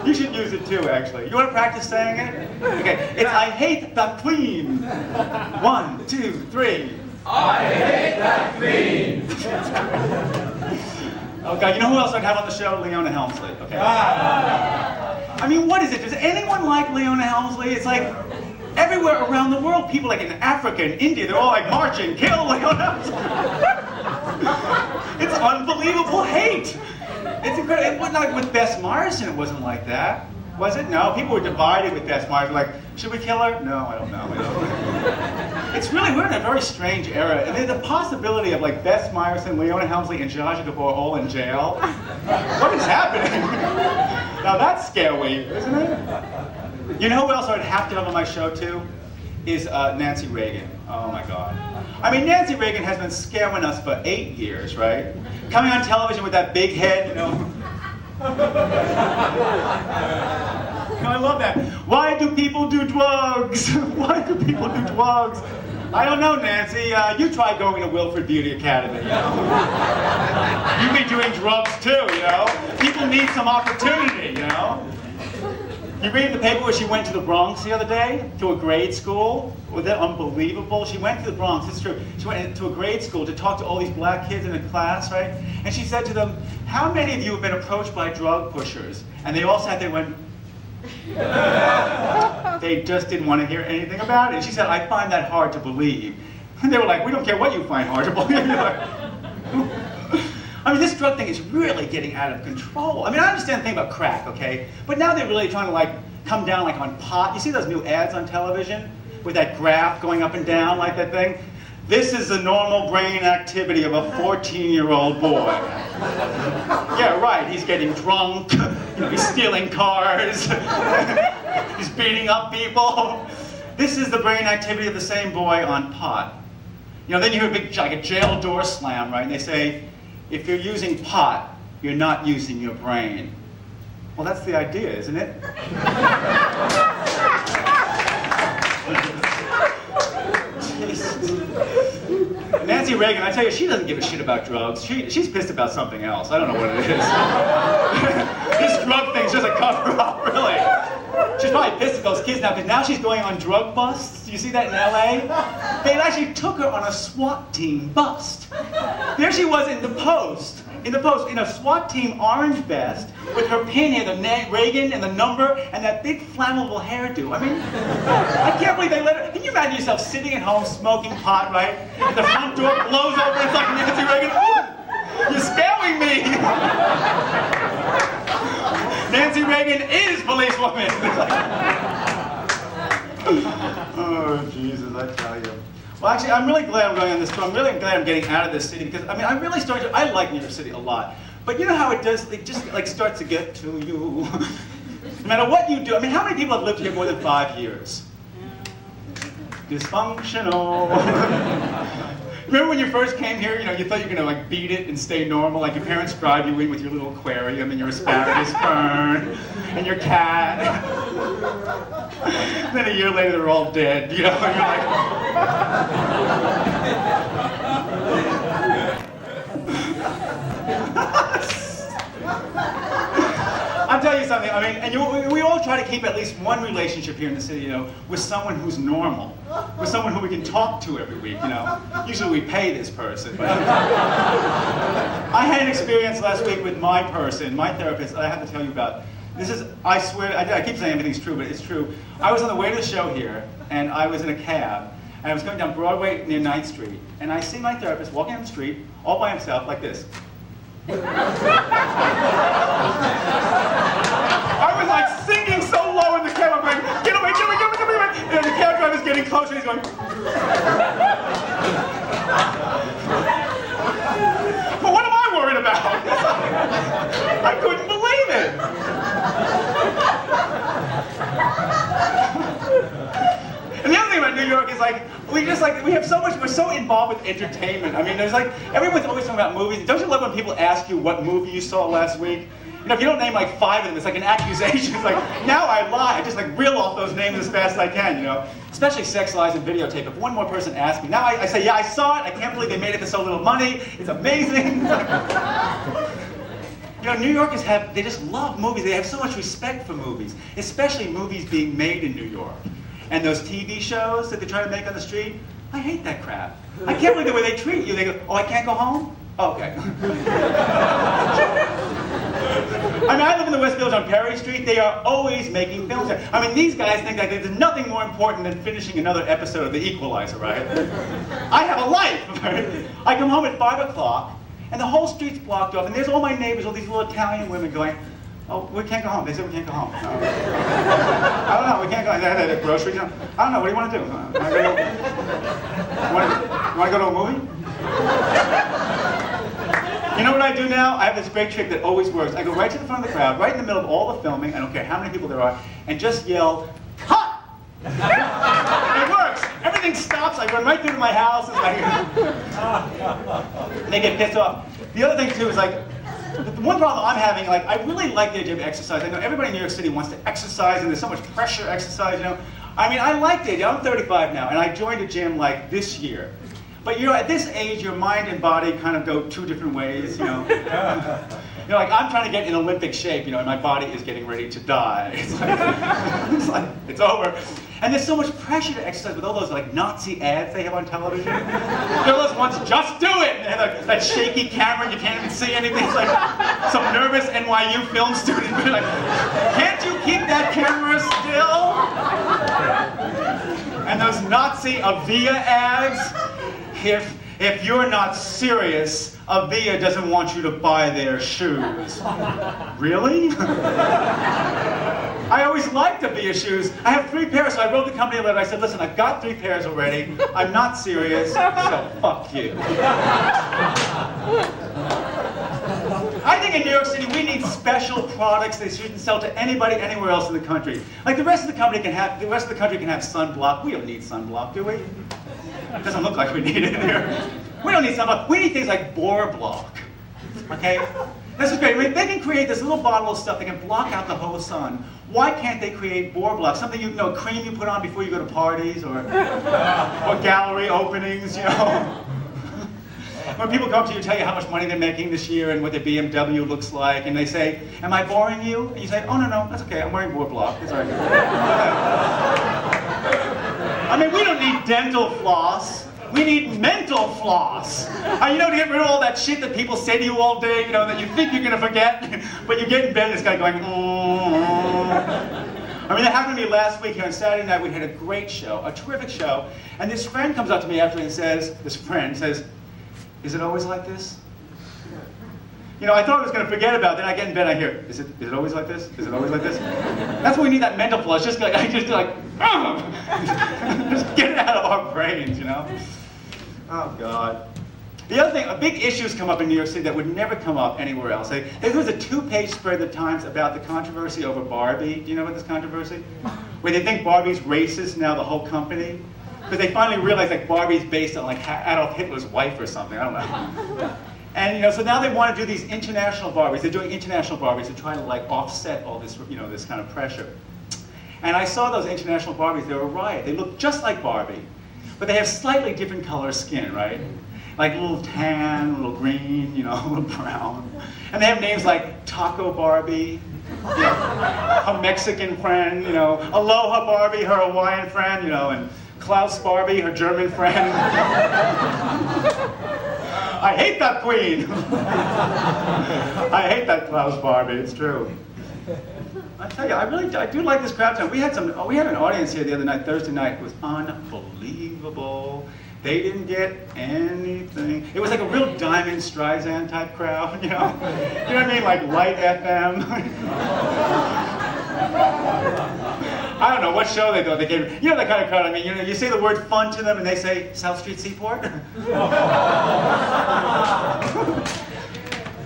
You should use it too, actually. You want to practice saying it? Okay, it's I hate the Queen. 1, 2, 3. I hate that Queen! Oh God, you know who else I'd have on the show? Leona Helmsley, okay? I mean, what is it? Does anyone like Leona Helmsley? It's like, everywhere around the world, people like in Africa and India, they're all like marching, kill Leona Helmsley! It's unbelievable hate! It's incredible. It wasn't like with Bess Myerson, it wasn't like that. Was it? No, people were divided with Bess Myerson, like, should we kill her? No, I don't know. It's really, we're in a very strange era. And there's the possibility of like Bess Myerson, Leona Helmsley, and Zsa Zsa Gabor all in jail. What is happening? Now that's scary, isn't it? You know who else I'd have to have on my show too? Is Nancy Reagan. Oh my God. I mean, Nancy Reagan has been scaring us for 8 years, right? Coming on television with that big head, you know. I love that. Why do people do drugs? Why do people do drugs? I don't know, Nancy. You try going to Wilford Beauty Academy, you know? You be doing drugs too, you know? People need some opportunity, you know? You read the paper where she went to the Bronx the other day, to a grade school? Was that unbelievable? She went to the Bronx, it's true. She went to a grade school to talk to all these black kids in a class, right? And she said to them, how many of you have been approached by drug pushers? And they all sat there and went, they just didn't want to hear anything about it. She said, I find that hard to believe. And they were like, we don't care what you find hard to believe. I mean, this drug thing is really getting out of control. I mean, I understand the thing about crack, okay? But now they're really trying to like come down like on pot. You see those new ads on television with that graph going up and down like that thing? This is the normal brain activity of a 14-year-old boy. Yeah, right, he's getting drunk, he's stealing cars, he's beating up people. This is the brain activity of the same boy on pot. You know, then you hear a big, like a jail door slam, right? And they say, if you're using pot, you're not using your brain. Well, that's the idea, isn't it? Nancy Reagan, I tell you, she doesn't give a shit about drugs. She's pissed about something else. I don't know what it is. This drug thing's just a cover-up, really. She's probably pissed at those kids now, because now she's going on drug busts. You see that in LA? They actually took her on a SWAT team bust. There she was in the Post, in a SWAT team orange vest, with her pin here, the Reagan and the number, and that big flammable hairdo. I mean, I can't believe they let her. Can you imagine yourself sitting at home smoking pot, right? And the front door blows open, it's like Nancy Reagan. Ooh, you're scaring me! Nancy Reagan is policewoman! Oh, Jesus, I tell you. Well, actually, I'm really glad I'm going on this tour. I'm really glad I'm getting out of this city, because, I mean, I like New York City a lot. But you know how it does, it just like starts to get to you. No matter what you do, I mean, how many people have lived here more than 5 years? Dysfunctional. Remember when you first came here, you know, you thought you were gonna like beat it and stay normal, like your parents drive you in with your little aquarium and your asparagus fern and your cat. Then a year later they're all dead, you know, and you're like... I'll tell you something, I mean, and we all try to keep at least one relationship here in the city, you know, with someone who's normal, with someone who we can talk to every week, you know. Usually we pay this person. But I had an experience last week with my person, my therapist, I have to tell you about. This is, I swear, I keep saying everything's true, but it's true. I was on the way to the show here, and I was in a cab, and I was going down Broadway near 9th Street, and I see my therapist walking down the street, all by himself, like this. I was like singing so low in the cab, I'm going, get away, get away, get away, get away, and the cab driver's getting closer, he's going, but what am I worried about? I couldn't believe it. And the other thing about New York is like, we have so much, we're so involved with entertainment. I mean, there's like, everyone's always talking about movies. Don't you love when people ask you what movie you saw last week? You know, if you don't name like 5 of them, it's like an accusation. It's like, now I lie. I just like reel off those names as fast as I can, you know. Especially Sex, Lies, and Videotape. If one more person asks me, now I say, yeah, I saw it. I can't believe they made it for so little money. It's amazing. You know, New Yorkers they just love movies. They have so much respect for movies, especially movies being made in New York. And those TV shows that they try to make on the street, I hate that crap. I can't believe the way they treat you. They go, oh, I can't go home? Oh, okay. I mean, I live in the West Village on Perry Street. They are always making films there. I mean, these guys think that there's nothing more important than finishing another episode of The Equalizer, right? I have a life, right? I come home at 5 o'clock, and the whole street's blocked off, and there's all my neighbors, all these little Italian women going, oh, we can't go home. They said we can't go home. I don't know, we can't go. They had a grocery. I don't know, what do you want to do? You want to go to a movie? You know what I do now? I have this great trick that always works. I go right to the front of the crowd, right in the middle of all the filming, I don't care how many people there are, and just yell, cut! It works! Everything stops, I run right through to my house, it's like, and they get pissed off. The other thing too is like, the one problem I'm having, like, I really like the idea of exercise. I know everybody in New York City wants to exercise, and there's so much pressure to exercise, you know. I mean, I like the idea. I'm 35 now, and I joined a gym like this year. But you know, at this age, your mind and body kind of go 2 different ways, you know. You know, like I'm trying to get in Olympic shape, you know, and my body is getting ready to die. It's over. And there's so much pressure to exercise with all those like Nazi ads they have on television. There are those ones, just do it! And they have like, that shaky camera, you can't even see anything. It's like some nervous NYU film student being like, can't you keep that camera still? And those Nazi Avia ads. If you're not serious, Avia doesn't want you to buy their shoes. Really? I always liked Avia shoes. I have 3 pairs, so I wrote the company a letter. I said, listen, I've got 3 pairs already. I'm not serious, so fuck you. I think in New York City we need special products they shouldn't sell to anybody anywhere else in the country. Like the rest of the country can have sunblock. We don't need sunblock, do we? It doesn't look like we need it here. We don't need sunblock. We need things like Bohr block. Okay? This is great. I mean, they can create this little bottle of stuff that can block out the whole sun. Why can't they create Bohr block? Something you know, cream you put on before you go to parties or gallery openings, you know. When people come to you, tell you how much money they're making this year and what their BMW looks like, and they say, am I boring you? And you say, oh, no, that's okay. I'm wearing Bohr block. It's all right. I mean, we don't need dental floss. We need mental floss. You know, to get rid of all that shit that people say to you all day, you know, that you think you're going to forget, but you get in bed and this guy going, I mean, that happened to me last week here on Saturday night. We had a great show, a terrific show, and this friend comes up to me after and says, is it always like this? You know, I thought I was going to forget about it. Then I get in bed, I hear, is it always like this? Is it always like this? That's why we need that mental floss. Just get it out of our brains, you know? Oh, God. The other thing, big issues come up in New York City that would never come up anywhere else. There was a 2-page spread in the Times about the controversy over Barbie. Do you know about this controversy? Where they think Barbie's racist now, the whole company. Because they finally realized that Barbie's based on like Adolf Hitler's wife or something, I don't know. And you know, so now they want to do these international Barbies. They're doing international Barbies to try to like offset all this, you know, this kind of pressure. And I saw those international Barbies, they were a riot. They look just like Barbie, but they have slightly different color skin, right? Like a little tan, a little green, you know, a little brown. And they have names like Taco Barbie, you know, her Mexican friend, you know, Aloha Barbie, her Hawaiian friend, you know, and Klaus Barbie, her German friend. I hate that queen. I hate that Klaus Barbie, it's true. I tell you, I do like this crowd time. We had an audience here the other night, Thursday night. It was unbelievable. They didn't get anything. It was like a real Diamond Streisand type crowd, you know? You know what I mean? Like Light FM. I don't know what show they thought they gave. You know that kind of crowd. I mean, you know, you say the word fun to them and they say South Street Seaport.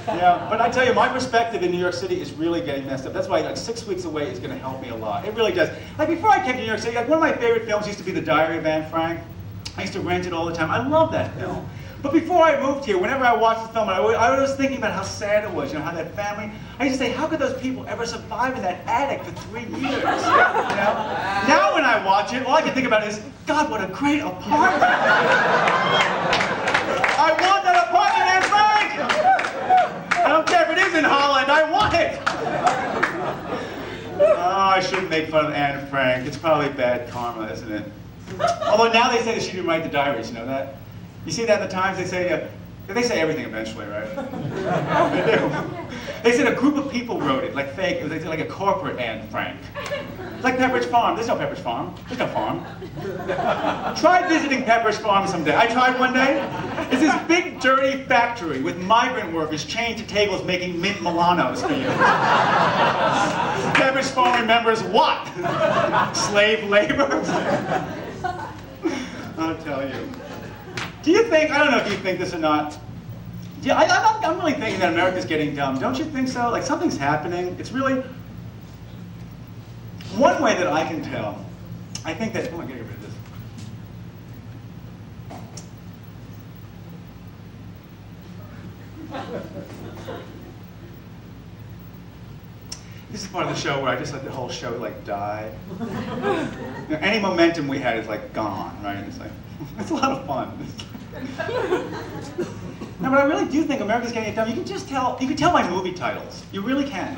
Yeah, but I tell you, my perspective in New York City is really getting messed up. That's why like 6 weeks away is going to help me a lot. It really does. Like before I came to New York City, like one of my favorite films used to be The Diary of Anne Frank. I used to rent it all the time. I love that film. But before I moved here, whenever I watched the film, I was thinking about how sad it was, how that family, I used to say, how could those people ever survive in that attic for 3 years? Now when I watch it, all I can think about is, God, what a great apartment! I want that apartment, Anne Frank! I don't care if it is in Holland, I want it! Oh, I shouldn't make fun of Anne Frank. It's probably bad karma, isn't it? Although now they say that she didn't write the diaries, you know that? You see that in the Times? They say everything eventually, right? They do. They said a group of people wrote it, like fake, it was like a corporate Anne Frank. It's like Pepperidge Farm. There's no Pepperidge Farm. There's no farm. Try visiting Pepperidge Farm someday. I tried one day. It's this big, dirty factory with migrant workers chained to tables making mint Milanos for you. Pepperidge Farm remembers what? Slave labor? I'll tell you. Do you think, I don't know if you think this or not, I'm really thinking that America's getting dumb. Don't you think so? Like something's happening. It's really, one way that I can tell, I think that, oh, I'm getting rid of this. This is part of the show where I just let the whole show like die. Any momentum we had is like gone, right? It's like, it's a lot of fun. No, but I really do think America's getting it done. You can just tell, you can tell by movie titles. You really can.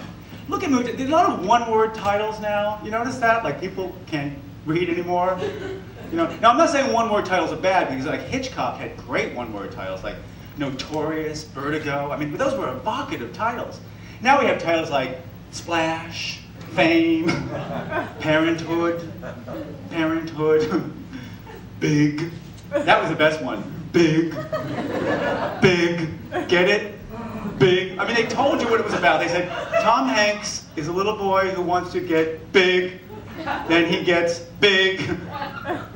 Look at movies, there's a lot of one-word titles now. You notice that? Like people can't read anymore. Now I'm not saying one-word titles are bad, because like Hitchcock had great one-word titles, like Notorious, Vertigo. I mean, those were evocative titles. Now we have titles like Splash, Fame, Parenthood, Big. That was the best one. Big. Get it? Big. I mean, they told you what it was about. They said, Tom Hanks is a little boy who wants to get big. Then he gets big.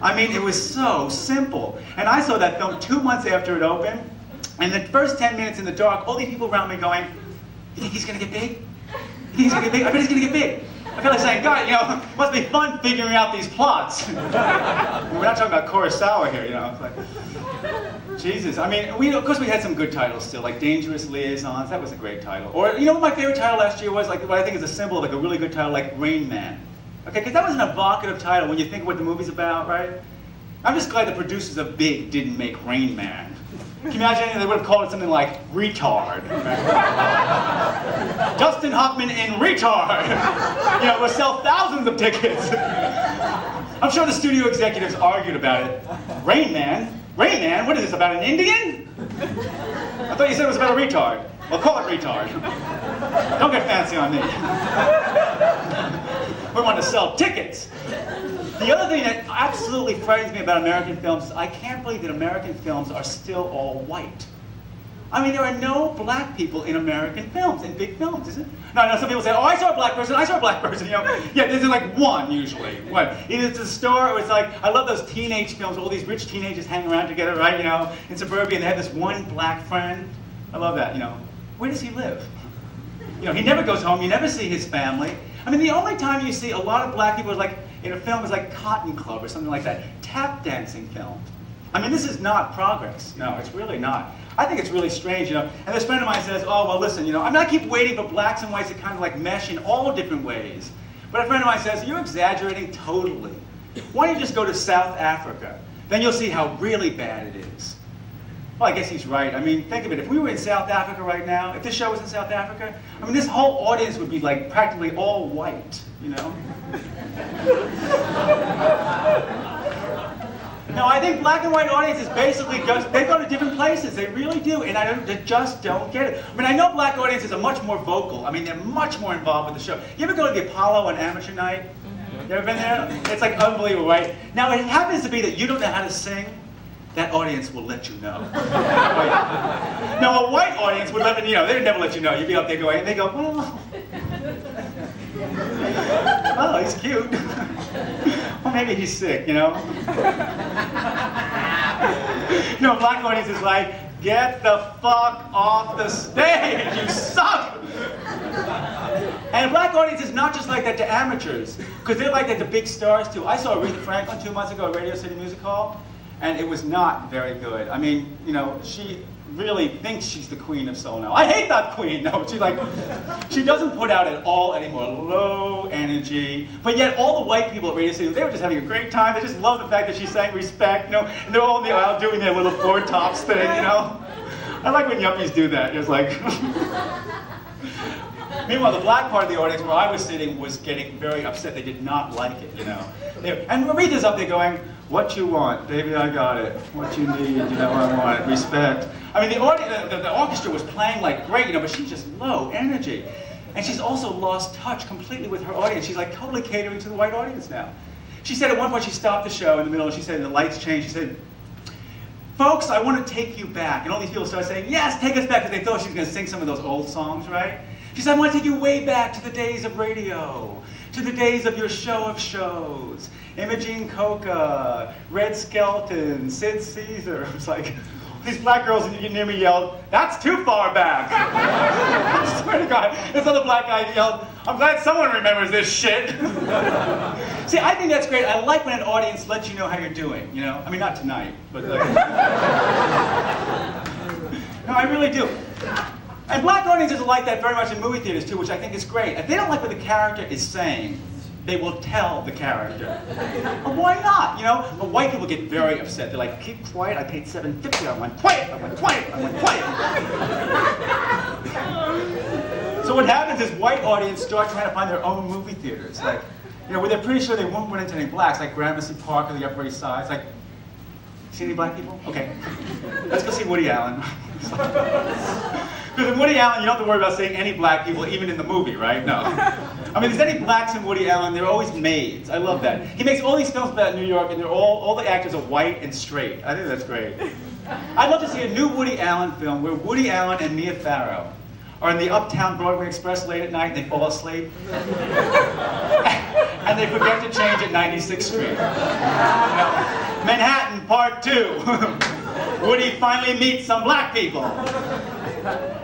I mean, it was so simple. And I saw that film 2 months after it opened. And the first 10 minutes in the dark, all these people around me going, you think he's going to get big? You think he's going to get big? I bet he's going to get big. I feel like saying, God, it must be fun figuring out these plots. We're not talking about Kurosawa here, It's like, Jesus. I mean, of course we had some good titles still, like Dangerous Liaisons. That was a great title. Or, what my favorite title last year was? Like, what I think is a symbol of like a really good title, like Rain Man. Okay, because that was an evocative title when you think of what the movie's about, right? I'm just glad the producers of Big didn't make Rain Man. Can you imagine they would have called it something like Retard? Dustin Hoffman in Retard! We'll sell thousands of tickets. I'm sure the studio executives argued about it. Rain Man? Rain Man? What is this, about an Indian? I thought you said it was about a retard. Well, call it Retard. Don't get fancy on me. We want to sell tickets. The other thing that absolutely frightens me about American films is I can't believe that American films are still all white. I mean, there are no black people in American films, in big films, is it? No, some people say, oh, I saw a black person, Yeah, there's like one, usually. What? Either it's a store, or it's like, I love those teenage films, all these rich teenagers hang around together, right, in suburbia, and they have this one black friend. I love that, Where does he live? He never goes home, you never see his family. I mean, the only time you see a lot of black people is like, in a film is like Cotton Club or something like that. Tap dancing film. I mean, this is not progress. No, it's really not. I think it's really strange, And this friend of mine says, oh, well, listen, I keep waiting for blacks and whites to kind of like mesh in all different ways. But a friend of mine says, you're exaggerating totally. Why don't you just go to South Africa? Then you'll see how really bad it is. Well, I guess he's right. I mean, think of it. If we were in South Africa right now, if this show was in South Africa, I mean, this whole audience would be like practically all white, No, I think black and white audiences basically they go to different places. They really do, and they just don't get it. I mean, I know black audiences are much more vocal. I mean, they're much more involved with the show. You ever go to the Apollo on amateur night? You ever been there? It's like unbelievable, right? Now, it happens to be that you don't know how to sing. That audience will let you know. Now, a white audience would let you know. They would never let you know. You'd be up there going, and they go, oh, he's cute. Well, maybe he's sick, Black audience is like, get the fuck off the stage, you suck! And a black audience is not just like that to amateurs, because they're like that to big stars too. I saw Aretha Franklin 2 months ago at Radio City Music Hall. and it was not very good. I mean, you know, she really thinks she's the queen of soul now. I hate that queen. No, she doesn't put out at all anymore. Low energy. But yet all the white people at Radio City, they were just having a great time. They just love the fact that she sang Respect, you know, and they're all in the aisle doing their little four tops thing, you know. I like when yuppies do that. It's like. Meanwhile, the black part of the audience where I was sitting was getting very upset. They did not like it, you know. And Aretha's up there going, "What you want, baby, I got it. What you need, you know, I want it. Respect." I mean, the orchestra was playing like great, you know, but she's just low energy. And she's also lost touch completely with her audience. She's like totally catering to the white audience now. She said at one point, she stopped the show in the middle, and she said, and the lights changed, she said, "Folks, I want to take you back." And all these people started saying, "Yes, take us back," because they thought she was going to sing some of those old songs, right? She said, "I want to take you way back to the days of radio, to the days of your show of shows. Imogene Coca, Red Skelton, Sid Caesar." It was like, these black girls near me yelled, "That's too far back." I swear to God, this other black guy yelled, "I'm glad someone remembers this shit." See, I think that's great. I like when an audience lets you know how you're doing, you know? I mean, not tonight, but like... No, I really do. And black audiences are like that very much in movie theaters too, which I think is great. If they don't like what the character is saying, they will tell the character. Well, why not, you know? But white people get very upset. They're like, "Keep quiet, I paid $7.50, I went quiet, I went quiet, I went quiet." So what happens is white audience start trying to find their own movie theaters. Like, you know, where they're pretty sure they won't run into any blacks, like Gramercy Park or the Upper East Side. It's like, see any black people? Okay. Let's go see Woody Allen. Because in Woody Allen, you don't have to worry about seeing any black people, even in the movie, right? No. I mean, if there's any blacks in Woody Allen, they're always maids. I love that. He makes all these films about New York, and they're all the actors are white and straight. I think that's great. I'd love to see a new Woody Allen film where Woody Allen and Mia Farrow are in the Uptown Broadway Express late at night, and they fall asleep. And they forget to change at 96th Street. You know, Manhattan Part 2. Woody finally meets some black people.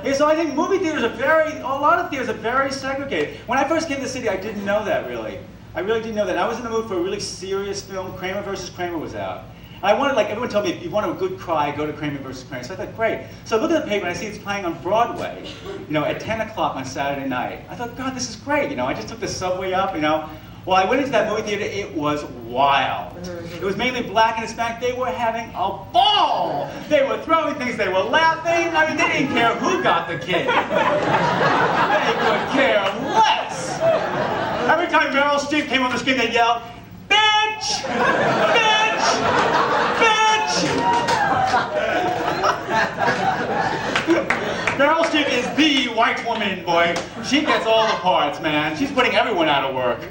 Yeah, so I think movie theaters are a lot of theaters are very segregated. When I first came to the city, I didn't know that really. I really didn't know that. I was in the mood for a really serious film. Kramer versus Kramer was out. And I wanted, like, everyone told me, if you want a good cry, go to Kramer versus Kramer. So I thought, great. So I look at the paper and I see it's playing on Broadway, you know, at 10 o'clock on Saturday night. I thought, God, this is great, you know. I just took the subway up, you know. Well, I went into that movie theater, it was wild. It was mainly black and Hispanic. They were having a ball. They were throwing things, they were laughing. I mean, they didn't care who got the kid. They could care less. Every time Meryl Streep came on the screen, they yelled, "Bitch! Bitch! Bitch!" Meryl Streep is the white woman, boy. She gets all the parts, man. She's putting everyone out of work.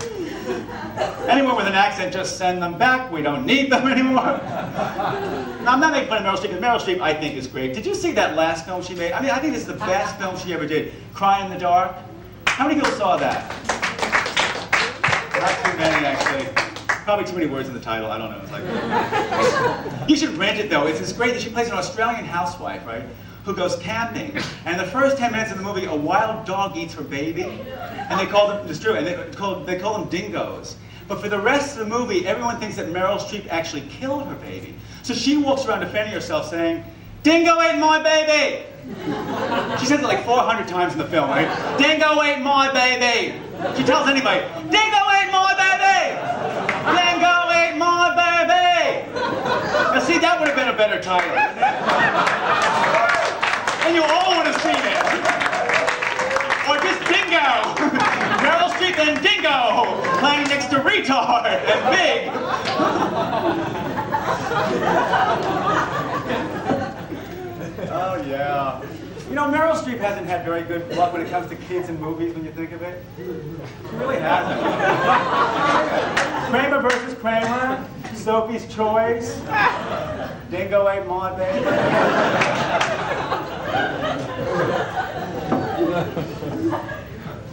Anyone with an accent, just send them back. We don't need them anymore. Now, I'm not making fun of Meryl Streep, because Meryl Streep, I think, is great. Did you see that last film she made? I mean, I think this is the best film she ever did. Cry in the Dark. How many people saw that? Not too many, actually. Probably too many words in the title. I don't know. It's like... You should rent it, though. It's great that she plays an Australian housewife, right? Who goes camping, and the first 10 minutes of the movie, a wild dog eats her baby, and they call them, it's true, and they call them dingoes. But for the rest of the movie, everyone thinks that Meryl Streep actually killed her baby. So she walks around defending herself saying, "Dingo ate my baby!" She says it like 400 times in the film, right? "Dingo ate my baby!" She tells anybody, "Dingo ate my baby! Dingo ate my baby!" Now see, that would have been a better title. And you all would have seen it. Or just Dingo. Meryl Streep and Dingo playing next to Retard and Big. Oh yeah. You know, Meryl Streep hasn't had very good luck when it comes to kids in movies when you think of it. She really hasn't. Kramer versus Kramer, Sophie's Choice, Dingo ate my baby.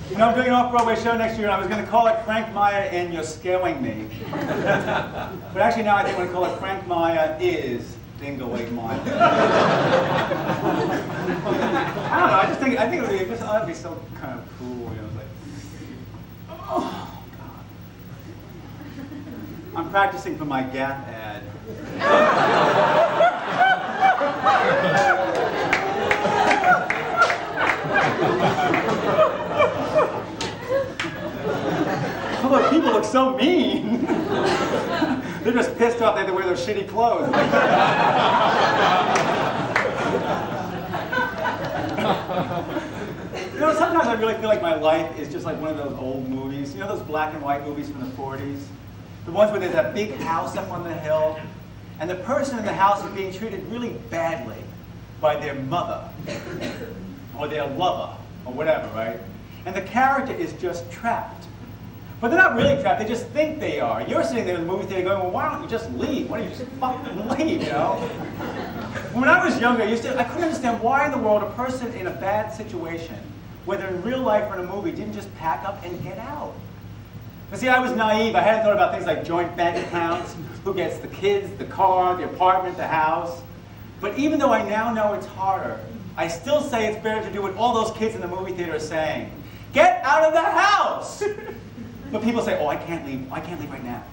You know, I'm doing an off-Broadway show next year, and I was going to call it Frank Maya and You're Scaring Me. But actually now I think I'm going to call it Frank Maya is Dingo ate my baby. I don't know, I think it would be so kind of cool, you know, like, oh, God. I'm practicing for my Gap ad. Look, people look so mean. They're just pissed off they have to wear those shitty clothes. You know, sometimes I really feel like my life is just like one of those old movies. You know those black and white movies from the 40s? The ones where there's that big house up on the hill, and the person in the house is being treated really badly by their mother, or their lover, or whatever, right? And the character is just trapped. But they're not really trapped, they just think they are. You're sitting there in the movie theater going, well, why don't you just leave? Why don't you just fucking leave, you know? When I was younger, I couldn't understand why in the world a person in a bad situation, whether in real life or in a movie, didn't just pack up and get out. But see, I was naive. I hadn't thought about things like joint bank accounts, who gets the kids, the car, the apartment, the house. But even though I now know it's harder, I still say it's better to do what all those kids in the movie theater are saying. Get out of the house! But people say, oh, I can't leave right now.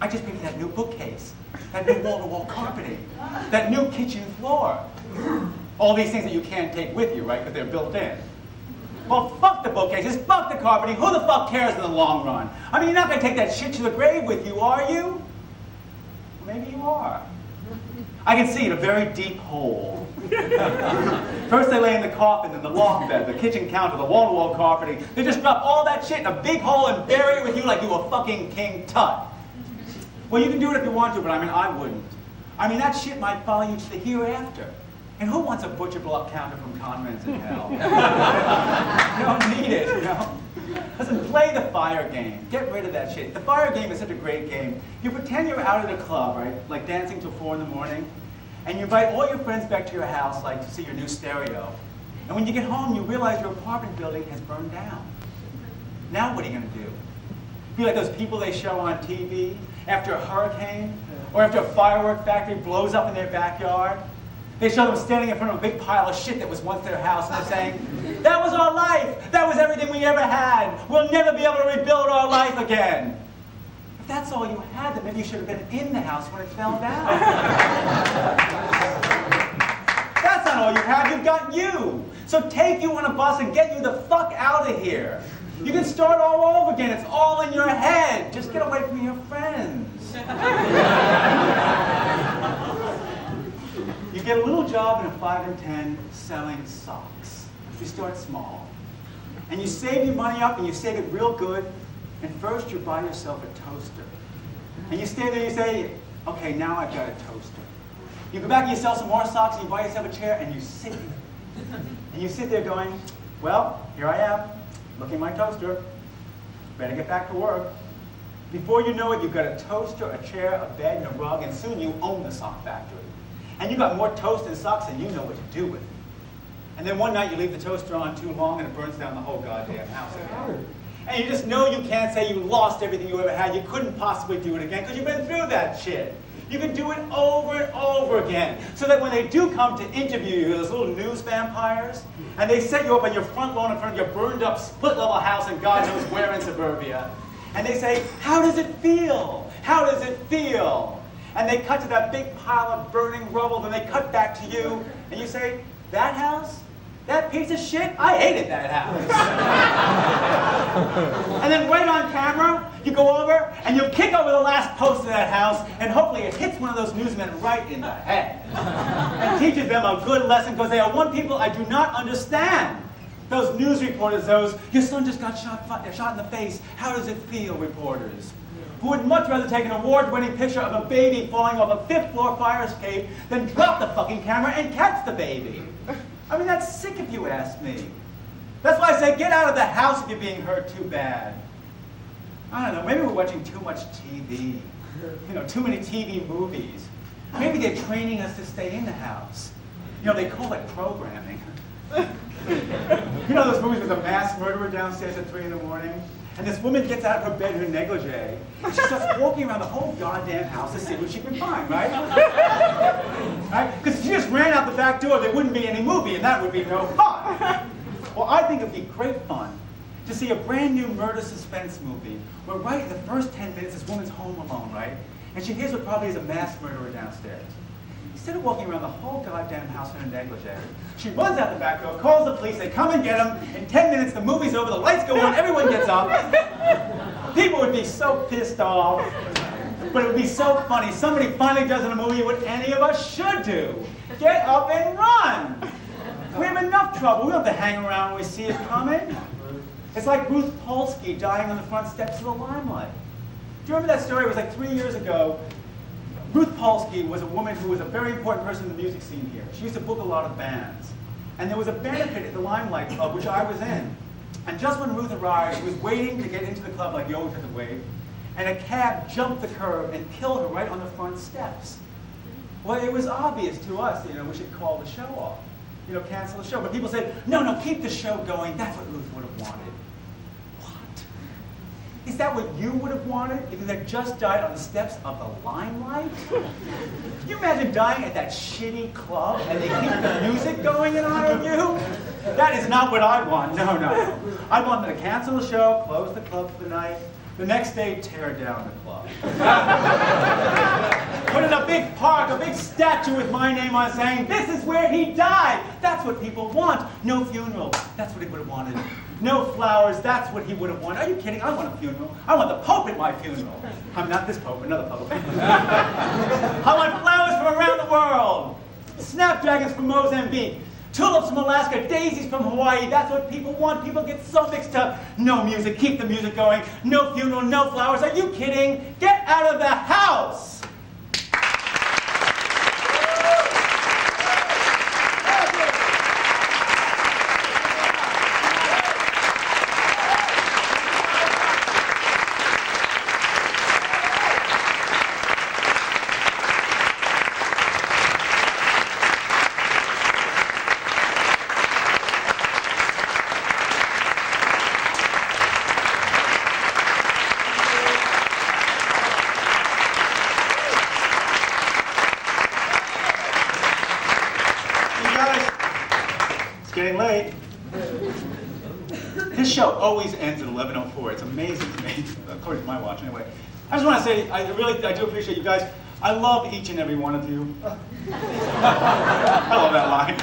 I just paid for that new bookcase, that new wall-to-wall carpeting, that new kitchen floor. All these things that you can't take with you, right, because they're built in. Well, fuck the bookcases, fuck the carpeting, who the fuck cares in the long run? I mean, you're not going to take that shit to the grave with you, are you? Maybe you are. I can see it, a very deep hole. First they lay in the coffin, then the loft bed, the kitchen counter, the wall-to-wall carpeting. They just drop all that shit in a big hole and bury it with you like you were fucking King Tut. Well, you can do it if you want to, but I mean, I wouldn't. I mean, that shit might follow you to the hereafter. And who wants a butcher block counter from Conrans in hell? You don't need it, you know? Listen, play the fire game. Get rid of that shit. The fire game is such a great game. You pretend you're out at a club, right? Like dancing till 4 in the morning. And you invite all your friends back to your house, like to see your new stereo. And when you get home, you realize your apartment building has burned down. Now what are you going to do? Be like those people they show on TV after a hurricane or after a firework factory blows up in their backyard. They show them standing in front of a big pile of shit that was once their house, and they're saying, that was our life. That was everything we ever had. We'll never be able to rebuild our life again. If that's all you had, then maybe you should have been in the house when it fell down. That's not all you have. You've got you. So take you on a bus and get you the fuck out of here. You can start all over again. It's all in your head. Just get away from your friends. You get a little job in a 5 and 10 selling socks. You start small. And you save your money up and you save it real good. And first you buy yourself a toaster. And you stay there and you say, okay, now I've got a toaster. You go back and you sell some more socks and you buy yourself a chair and you sit. And you sit there going, well, here I am, looking at my toaster. Better get back to work. Before you know it, you've got a toaster, a chair, a bed, and a rug, and soon you own the sock factory. And you got more toast and socks than you know what to do with it. And then one night you leave the toaster on too long and it burns down the whole goddamn house again. And you just know you can't say you lost everything you ever had. You couldn't possibly do it again because you've been through that shit. You can do it over and over again. So that when they do come to interview you, those little news vampires, and they set you up on your front lawn in front of your burned up split-level house in God knows where in suburbia, and they say, how does it feel? How does it feel? And they cut to that big pile of burning rubble, then they cut back to you, and you say, that house? That piece of shit? I hated that house. And then right on camera, you go over and you kick over the last post of that house, and hopefully it hits one of those newsmen right in the head. And teaches them a good lesson, because they are one people I do not understand. Those news reporters, those, your son just got shot in the face, how does it feel, reporters? Who would much rather take an award-winning picture of a baby falling off a 5th-floor fire escape than drop the fucking camera and catch the baby. I mean, that's sick if you ask me. That's why I say get out of the house if you're being hurt too bad. I don't know, maybe we're watching too much TV. You know, too many TV movies. Maybe they're training us to stay in the house. You know, they call it programming. You know those movies with a mass murderer downstairs at 3 in the morning? And this woman gets out of her bed in her negligee, and she starts walking around the whole goddamn house to see what she can find, right? Right? Because if she just ran out the back door, there wouldn't be any movie, and that would be no fun. Well, I think it'd be great fun to see a brand new murder suspense movie where right in the first 10 minutes, this woman's home alone, right? And she hears what probably is a mass murderer downstairs. Instead of walking around the whole goddamn house in a negligee, she runs out the back door, calls the police, they come and get him. In 10 minutes, the movie's over, the lights go on, everyone gets up. People would be so pissed off, but it would be so funny. Somebody finally does in a movie what any of us should do. Get up and run. We have enough trouble. We don't have to hang around when we see it coming. It's like Ruth Polsky dying on the front steps of the Limelight. Do you remember that story? It was like 3 years ago. Ruth Polsky was a woman who was a very important person in the music scene here. She used to book a lot of bands. And there was a benefit at the Limelight Club, which I was in. And just when Ruth arrived, she was waiting to get into the club like you always have to wait. And a cab jumped the curb and killed her right on the front steps. Well, it was obvious to us, we should call the show off. Cancel the show. But people said, no, keep the show going. That's what Ruth would have wanted. What? Is that what you would have wanted if you had just died on the steps of the Limelight? Can you imagine dying at that shitty club and they keep the music going in honor of you? That is not what I want. No. I want them to cancel the show, close the club for the night, the next day tear down the club. Put in a big park, a big statue with my name on it saying, this is where he died. That's what people want. No funeral. That's what he would have wanted. No flowers. That's what he would have wanted. Are you kidding? I want a funeral. I want the Pope at my funeral. I'm not this Pope, another Pope. I want flowers from around the world. Snapdragons from Mozambique. Tulips from Alaska, daisies from Hawaii. That's what people want. People get so mixed up. No music. Keep the music going. No funeral, no flowers. Are you kidding? Get out of the house. Getting late. This show always ends at 11:04. It's amazing to me, according to my watch anyway. I just want to say, I do appreciate you guys. I love each and every one of you. I love that line.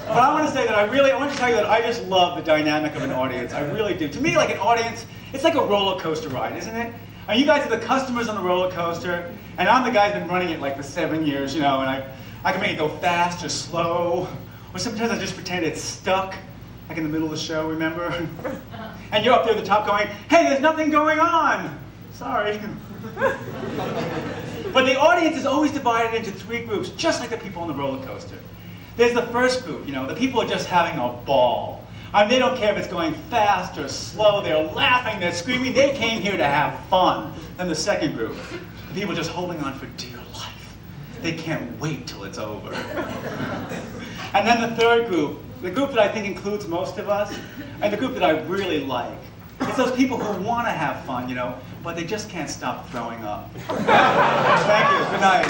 But I want to say that I want to tell you that I just love the dynamic of an audience. I really do. To me, like an audience, it's like a roller coaster ride, isn't it? And you guys are the customers on the roller coaster, and I'm the guy who's been running it like for 7 years, and I can make it go fast or slow, or sometimes I just pretend it's stuck, like in the middle of the show, remember? And you're up there at the top going, hey, there's nothing going on. Sorry. But the audience is always divided into 3 groups, just like the people on the roller coaster. There's the first group, the people are just having a ball. They don't care if it's going fast or slow, they're laughing, they're screaming, they came here to have fun. Then the second group, the people just holding on for dear life. They can't wait till it's over. And then the third group, the group that I think includes most of us, and the group that I really like. It's those people who want to have fun, but they just can't stop throwing up. Thank you. Good night.